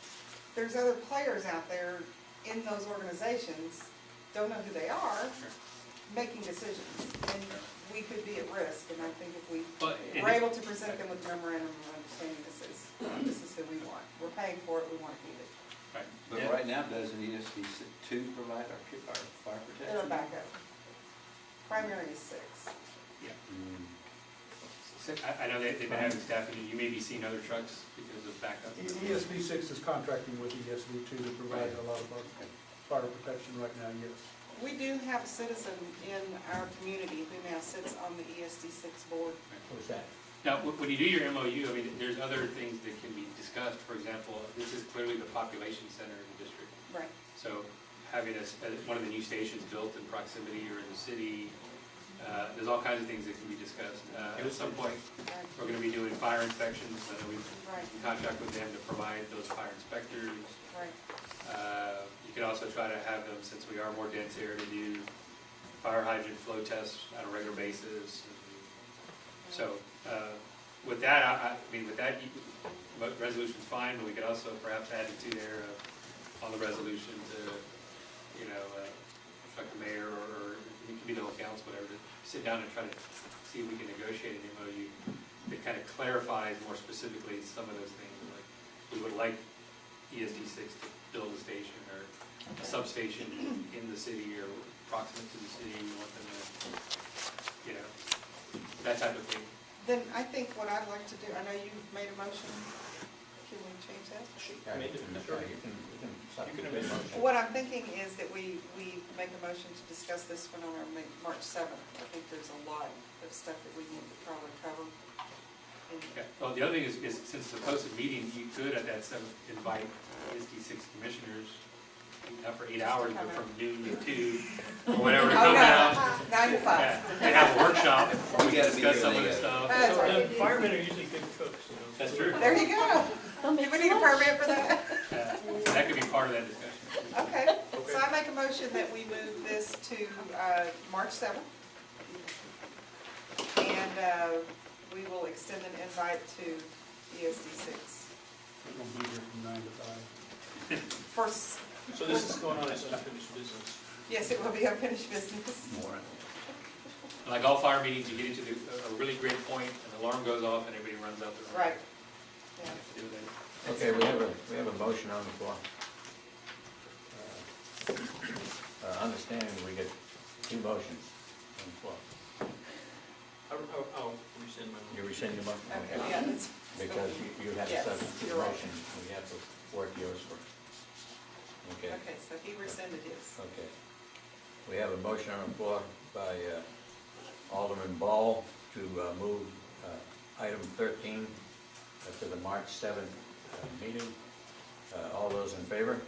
There's other players out there in those organizations, don't know who they are, making decisions. And we could be at risk, and I think if we But, were able to present them with memorandum of understanding, this is who we want. We're paying for it, we want to keep it. right. But Yeah. right now, doesn't ESD two provide our fire protection? It'll back up. Primary is 6. Mm. So I know they've been having staffing, and you may be seeing other trucks because of backup. ESD 6 is contracting with ESD 2 to provide a lot of our fire protection right now, yes. We do have a citizen in our community who now sits on the ESD 6 board. Who's that? Now, when you do your MOU, I mean, there's other things that can be discussed. For example, this is clearly the population center in the district. Right. So having one of the new stations built in proximity or in the city, there's all kinds of things that can be discussed. At some point, we're gonna be doing fire inspections. I know we've Right. in contract with them to provide those fire inspectors. Right. You could also try to have them, since we are more dense area, to do fire hydrant flow tests on a regular basis. So, with that, I mean, with that, resolution's fine, but we could also perhaps add it to there, on the resolution to, you know, like the mayor, or it could be the whole council, whatever, to sit down and try to see if we can negotiate an MOU that kind of clarifies more specifically some of those things, like, we would like ESD 6 to build a station or a substation in the city or proximate to the city, we want them to, you know, that type of thing. Then I think what I'd like to do, I know you've made a motion, can we change that? Yeah, Make it- sure, you can You can substitute the motion. What I'm thinking is that we make a motion to discuss this one on our March 7th. I think there's a lot of stuff that we need to probably cover. And Okay. Well, the other thing is since it's a posted meeting, you could at that 7th invite ESD 6 commissioners, not for 8 hours, but from noon to 2, or whatever, to Oh, come no, out. 9 to 5. Yeah, and have a workshop, where we You gotta can be discuss here, some of they the gotta- stuff. That's So, right. firemen are usually good cooks, you know. That's true. There you go. Don't Do make we too need a much. permit for that? That could be part of that discussion. Okay, so I make a motion that we move this to March 7th. And we will extend an invite to ESD 6. We're gonna be here from 9 to 5. First, So this is going on as unfinished business. yes, it will be unfinished business. More. Like all fire meetings, you get into a really great point, and the alarm goes off, and everybody runs out the room. Right. Yeah. Do that. Okay, we have a motion on the floor. Understanding we get 2 motions on the floor. I'll rescind my You motion. rescind your motion? Okay, yeah, that's. Because you had a Yes, substitute you're right. motion, we have to work yours first. Okay, Okay, so he rescinded his. okay. We have a motion on the floor by Alderman Ball to move item 13 to the March 7th meeting. All those in favor?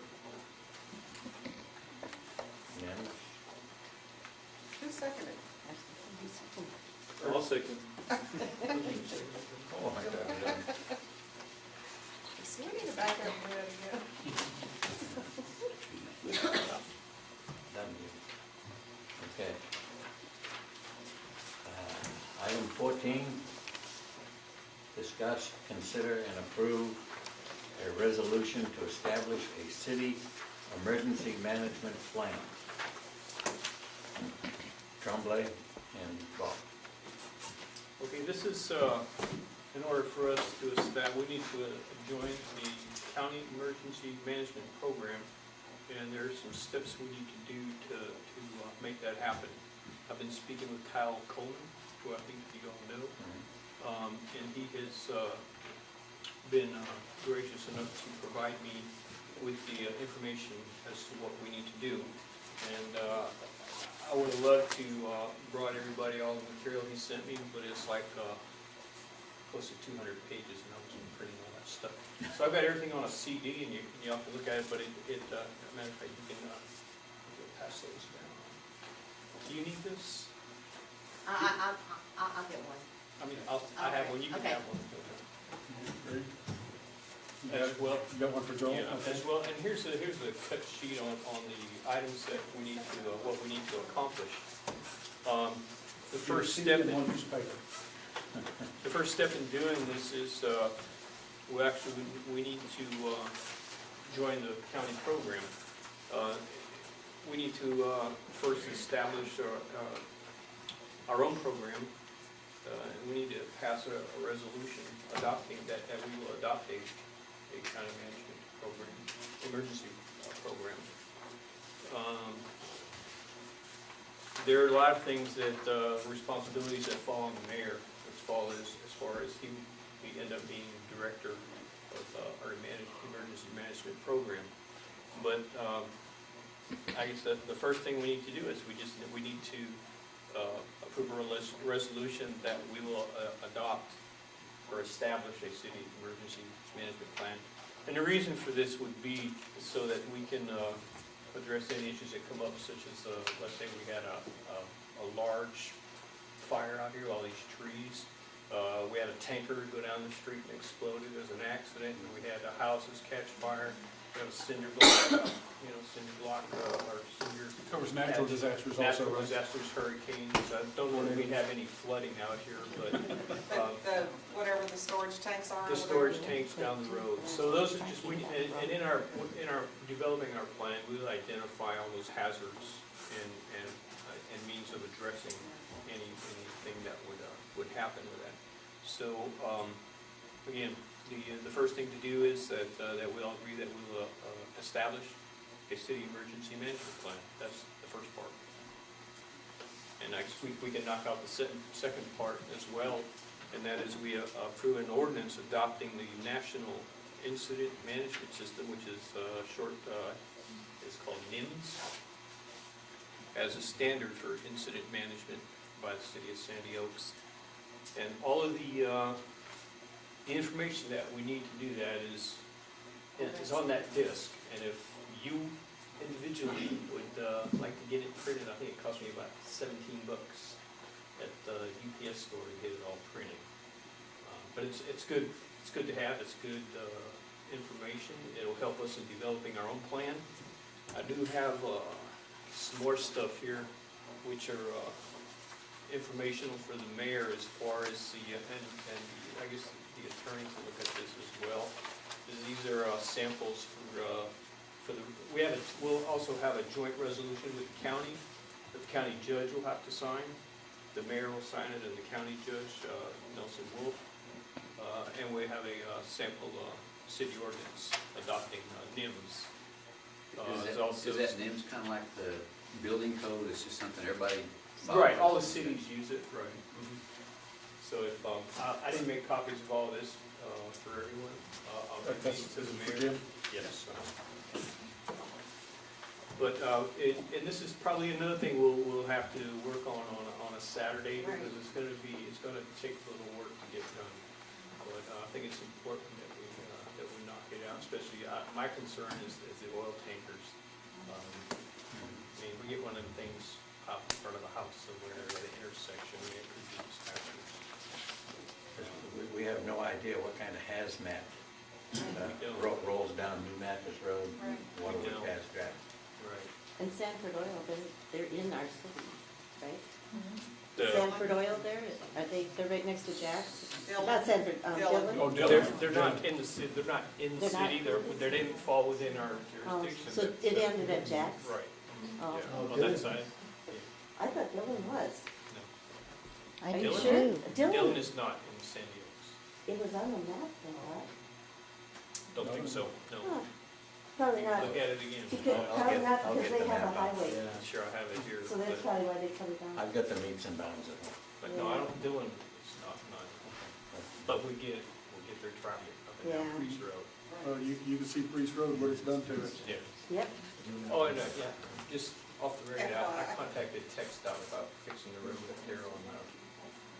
Unanimous? Who seconded? I'll second. Oh, my God. So we need to back up and do that again. Done. Okay. Item 14, discuss, consider, and approve a resolution to establish a city emergency management plan. Tremblay and Ball. Okay, this is, in order for us to establish, we need to join the county emergency management program, and there are some steps we need to do to make that happen. I've been speaking with Kyle Coleman, who I think you all know, and he has been gracious enough to provide me with the information as to what we need to do. And I would have loved to brought everybody all the material he sent me, but it's like close to 200 pages, and I was printing all that stuff. So I've got everything on a CD, and you have to look at it, but matter of fact, you can pass those down. Do you need this? I'll get one. I mean, I have one, you can Okay. have one. As well, You got one for Joel? yeah, Okay. as well, and here's the cut sheet on the items that we need to, what we need to accomplish. The first Your step, CD and one piece of paper. the first step in doing this is, we need to join the county program. We need to first establish our own program. And we need to pass a resolution adopting that we will adopt a county management program, emergency program. There are a lot of things that, responsibilities that fall on the mayor as far as he end up being director of our emergency management program. But I guess the first thing we need to do is we need to approve a resolution that we will adopt or establish a city emergency management plan. And the reason for this would be so that we can address any issues that come up, such as, let's say we had a large fire out here, all these trees. We had a tanker go down the street and exploded. There was an accident, and we had houses catch fire. We have a cinder block, or cinder. It covers natural disasters also. Natural right? disasters, hurricanes. I don't know if we have any flooding out here, but Whatever the storage tanks are. the storage tanks down the road. So those are just, and in our developing our plan, we'll identify all those hazards and means of addressing anything that would happen with that. So, again, the first thing to do is that we all agree that we will establish a city emergency management plan. That's the first part. And next week we can knock out the second part as well, and that is we approve an ordinance adopting the National Incident Management System, which is is called NIMS, as a standard for incident management by the city of Sandy Oaks. And all of the information that we need to do that is on that disc. And if you individually would like to get it printed, I think it cost me about $17 at the UPS store to get it all printed. But it's good. It's good to have. It's good information. It'll help us in developing our own plan. I do have some more stuff here, which are informational for the mayor as far as and I guess the attorney to look at this as well. These are samples for the, we'll also have a joint resolution with the county that the county judge will have to sign. The mayor will sign it and the county judge, Nelson Wolf. And we have a sample city ordinance adopting NIMS. Is that NIMS kind of like the building code? It's just something everybody follows? Right, all the cities use it, right. Mm-hmm. So if, I didn't make copies of all this for everyone. I'll give these to the mayor. Yes. But, and this is probably another thing we'll have to work on a Saturday, because it's gonna take a little work to get done. But I think it's important that we knock it out, especially, my concern is the oil tankers. I mean, we get one of them things out in front of a house somewhere at an intersection, it could be disastrous. We have no idea what kind of hazmat rolls down New Mathis Road, one of the past tracks. Right. And Sanford Oil, they're in our city, right? The- Sanford Oil there, they're right next to Jack's? Dillon. Not Sanford, Dillon. Oh, They're Dylan. not in the city, they're not in the They're not- city, they didn't fall within our Oh, jurisdiction. so it ended at Jack's? Right. Oh. Yeah, on that side. I thought Dillon was. No. Are you Dillon? sure? Dillon Dillon, is not in San Diego. it was on the map, though, right? Don't think so, no. Huh. Probably not, Look at it again. because, I'll probably get- not I'll because get they the have a map out. highway. I'm sure I have it here, So that's but, probably why they cut it down. I've got the meets and bounds at home. no, I don't, Dillon is not, but we'll get their traffic up and down Yeah. Priest Road. You can see Priest Road, what it's done to it. Yeah. Yep, Oh, and, yeah, just off the record, I FYI. contacted TechStop about fixing the road up there on,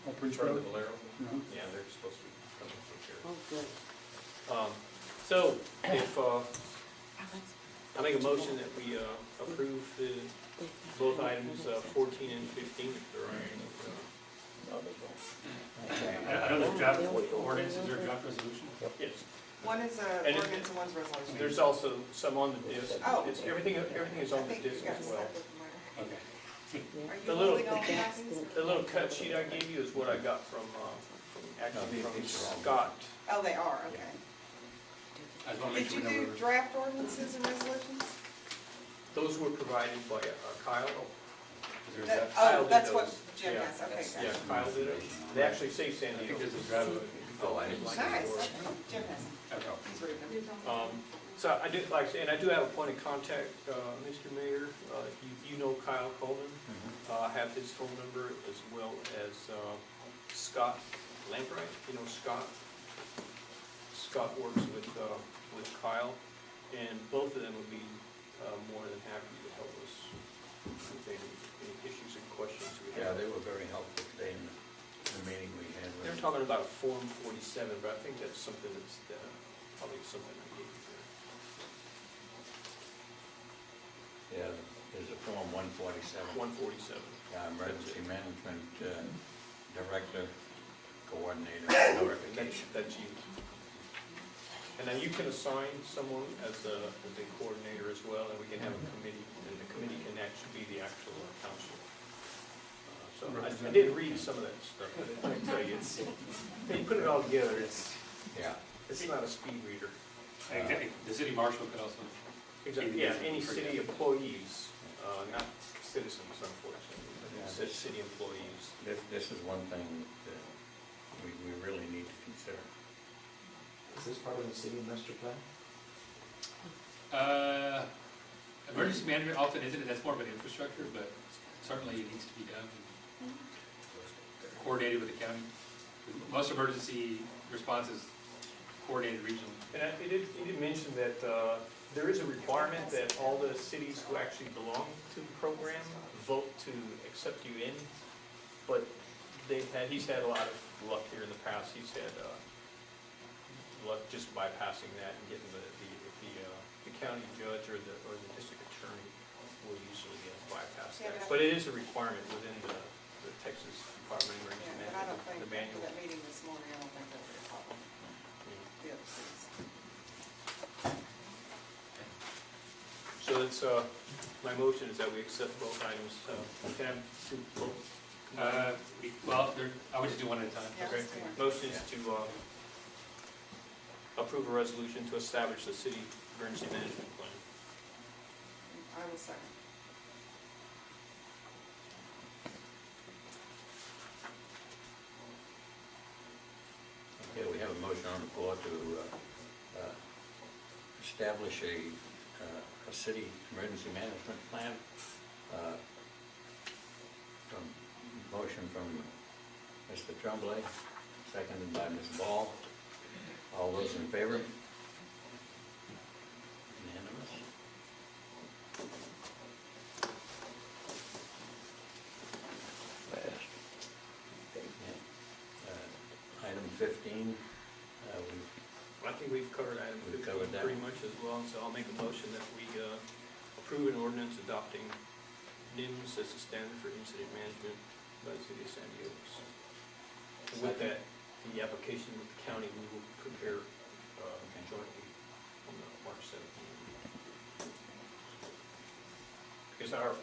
On Priest front of Road. the Valero. Mhm. Yeah, they're supposed to be coming to take care of oh, good. it. So, if, I make a motion that we approve both items 14 and 15, if there are any. I don't know, draft ordinances or draft resolution? Yes. One is And a it- ordinance and one's resolution. There's also some on the disc. Oh. Everything is I on the think you disc got as well. stuck with mine. Okay. Yeah. Are you The little- holding all the copies? The little cut sheet I gave you is what I got from actually from these are all- Scott. Oh, they are, okay. I just wanna make Did sure you we know do where draft ordinances and resolutions? Those were provided by Kyle. there's That- a, Kyle Oh, did that's what those. Jim Yeah. has, okay, That's- gotcha. Yeah, Kyle did it. They actually say San I Diego. think there's a draft. Oh, I didn't see that. Nice, okay. Jim has them, Okay. he's reading them. So I do, like I say, and I do have a point of contact, Mr. Mayor, you know Kyle Coleman. I have his phone number as well as Scott Lambright, you know Scott. Scott works with Kyle, and both of them would be more than happy to help us with any issues and questions we Yeah, have. they were very helpful today in the meeting we had. with- They're talking about Form 47, but I think that's something that's probably something I gave you there. Yeah, there's a Form 147. 147. Emergency Management Director, Coordinator, And Notification. that's you. And then you can assign someone as a coordinator as well, and we can have a committee, and the committee can actually be the actual council. So I did read some of that stuff, but I tell you, it's, when you put it all together, it's not a speed reader. Exactly. The city marshal could also, Exactly, yeah, any city employees, not citizens unfortunately, but it says city employees. This is one thing that we really need to consider. Is this part of the city master plan? emergency management often isn't, that's more of an infrastructure, but certainly it needs to be done. Coordinated with the county. Most emergency response is coordinated regionally. And he did mention that there is a requirement that all the cities who actually belong to the program vote to accept you in, but he's had a lot of luck here in the past. He's had luck just bypassing that and getting the county judge or the district attorney will usually bypass Yeah, that. But it is a requirement within the Texas Department of Emergency Yeah, and I don't think, Management, the after manual. that meeting this morning, I don't think that was a problem, the other cities. So it's, my motion is that we accept both items. Can I do both? Well, I would just do one at a time. Yeah, Okay. let's do it. Motion is to approve a resolution to establish the city emergency management plan. I will second. Okay, we have a motion on the floor to establish a city emergency management plan. Motion from Mr. Tremblay, seconded by Ms. Ball. All those in favor? Unanimous? Fast. Item 15, I think we've covered item We've 15 covered that. pretty much as well, so I'll make a motion that we approve an ordinance adopting NIMS as a standard for incident management by the city of San Diego. And with that, the application with the county, we will prepare jointly on the March 17th. Because our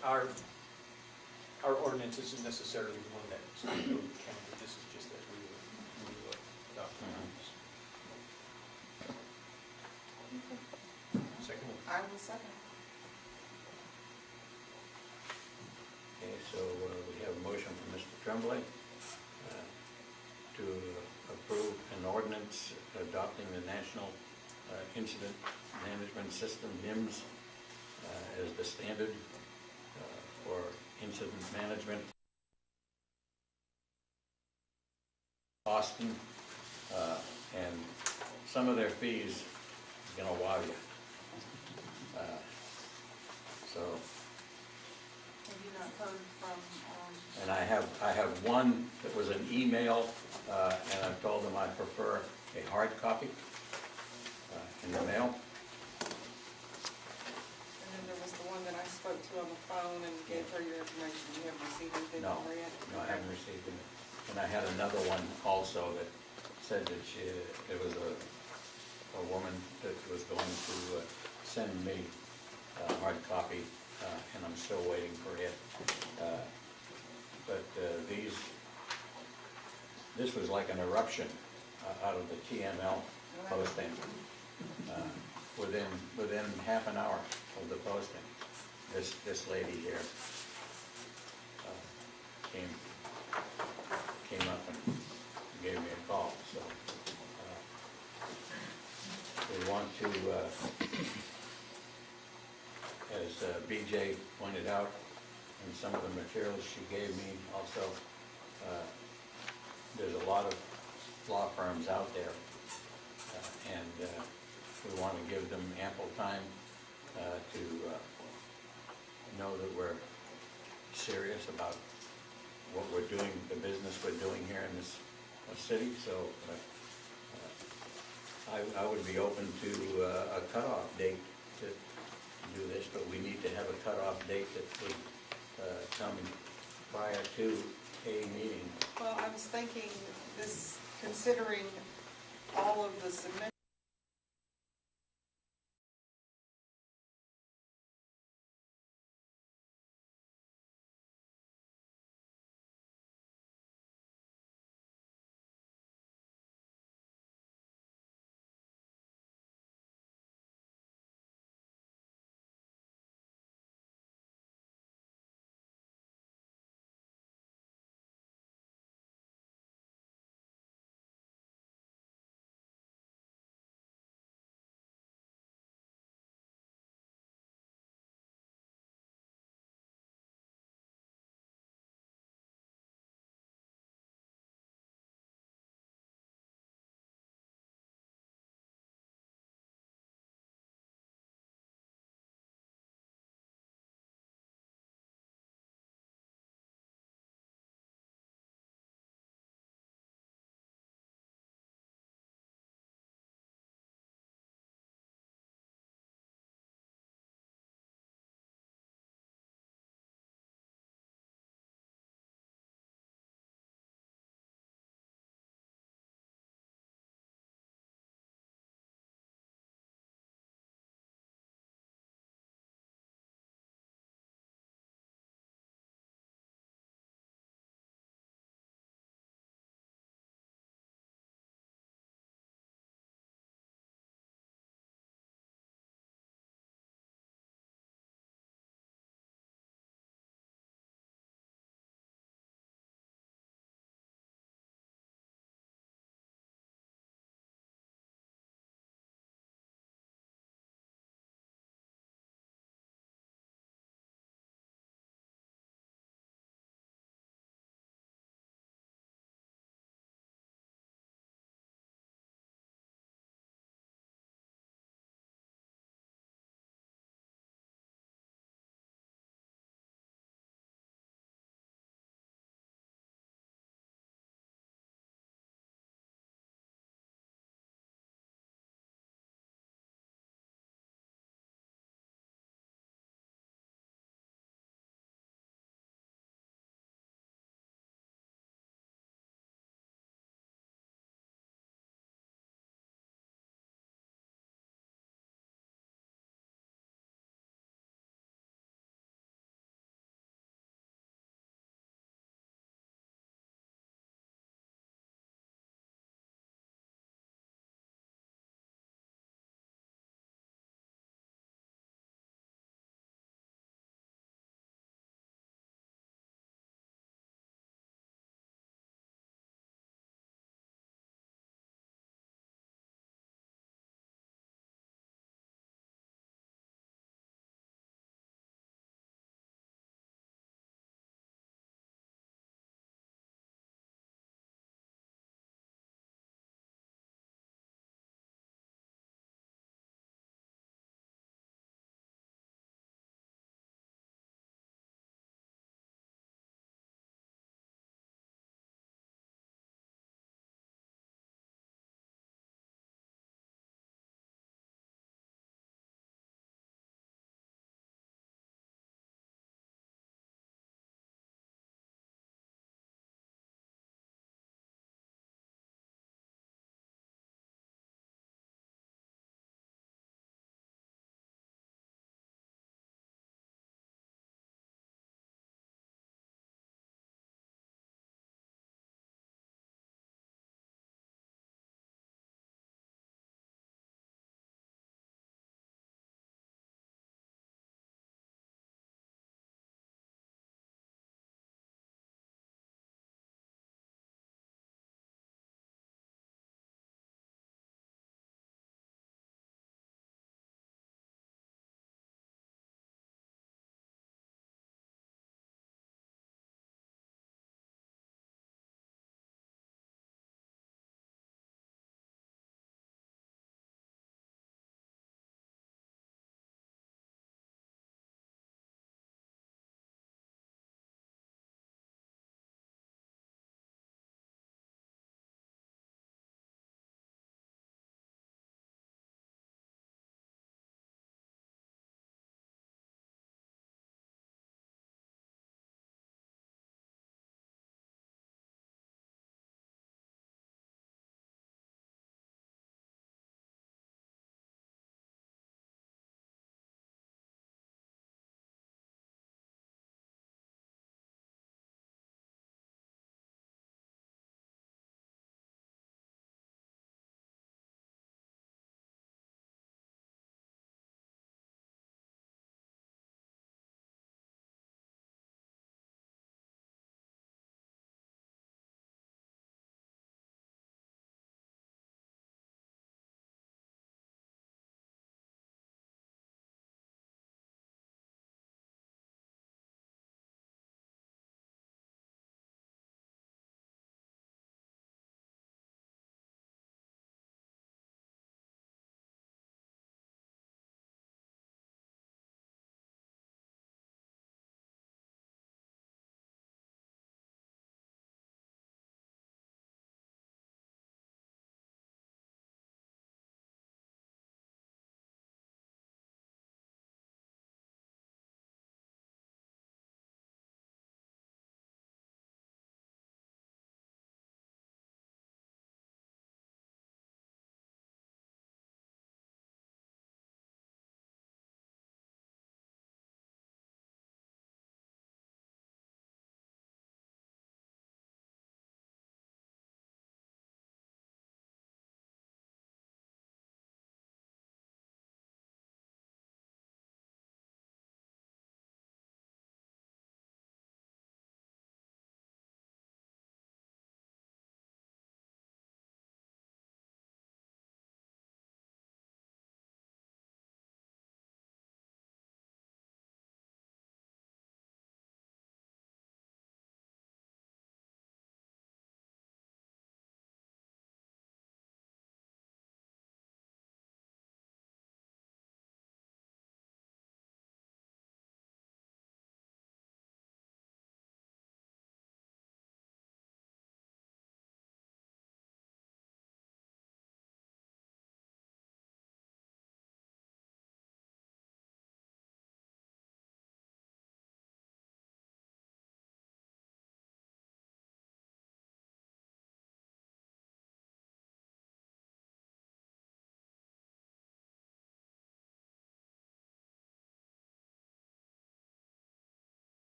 ordinance isn't necessarily the one that's going to go to the county, this is just that we will adopt the NIMS. Second one. I will second. okay, so we have a motion from Mr. Tremblay to approve an ordinance adopting the National Incident Management System, NIMS, as the standard for incident management. Austin, and some of their fees is gonna wow you. So, Have you not heard from, and I have one that was an email, and I've told them I prefer a hard copy in the mail. and then there was the one that I spoke to on the phone and gave her your information, you haven't received anything No, from her yet? no, I haven't received it. And I had another one also that said that it was a woman that was going to send me a hard copy, and I'm still waiting for it. But these this was like an eruption out of the TML posting. Within half an hour of the posting, this lady here came up and gave me a call, so we want to, as BJ pointed out, in some of the materials she gave me also, there's a lot of law firms out there, and we want to give them ample time to know that we're serious about what we're doing, the business we're doing here in this city. So I would be open to a cutoff date to do this, but we need to have a cutoff date that would come prior to a meeting. Well, I was thinking this, considering all of the submissions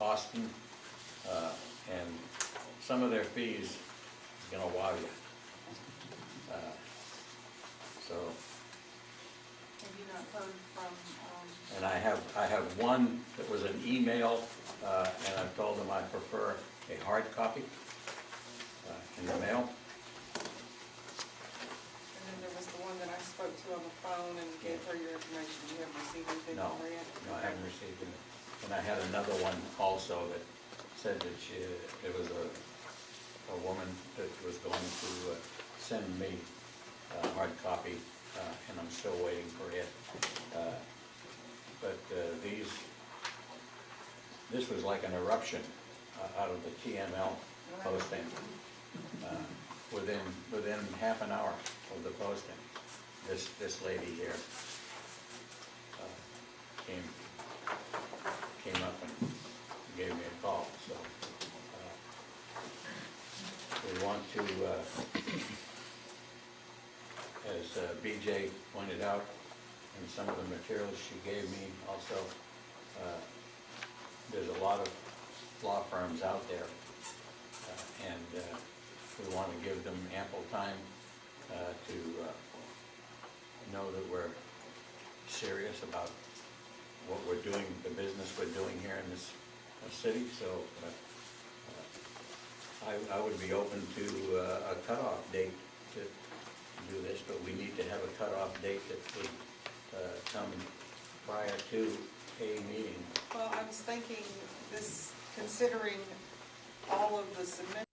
Austin, and some of their fees is gonna wow you. So, Have you not heard from, and I have one that was an email, and I've told them I prefer a hard copy in the mail. and then there was the one that I spoke to on the phone and gave her your information. You haven't received anything No, from her yet? no, I haven't received it. And I had another one also that said that it was a woman that was going to send me a hard copy, and I'm still waiting for it. But this was like an eruption out of the TML posting. Within half an hour of the posting, this lady here came up and gave me a call, so we want to, as BJ pointed out, in some of the materials she gave me also, there's a lot of law firms out there, and we want to give them ample time to know that we're serious about what we're doing, the business we're doing here in this city. So I would be open to a cutoff date to do this, but we need to have a cutoff date that would come prior to a meeting. Well, I was thinking this, considering all of the submissions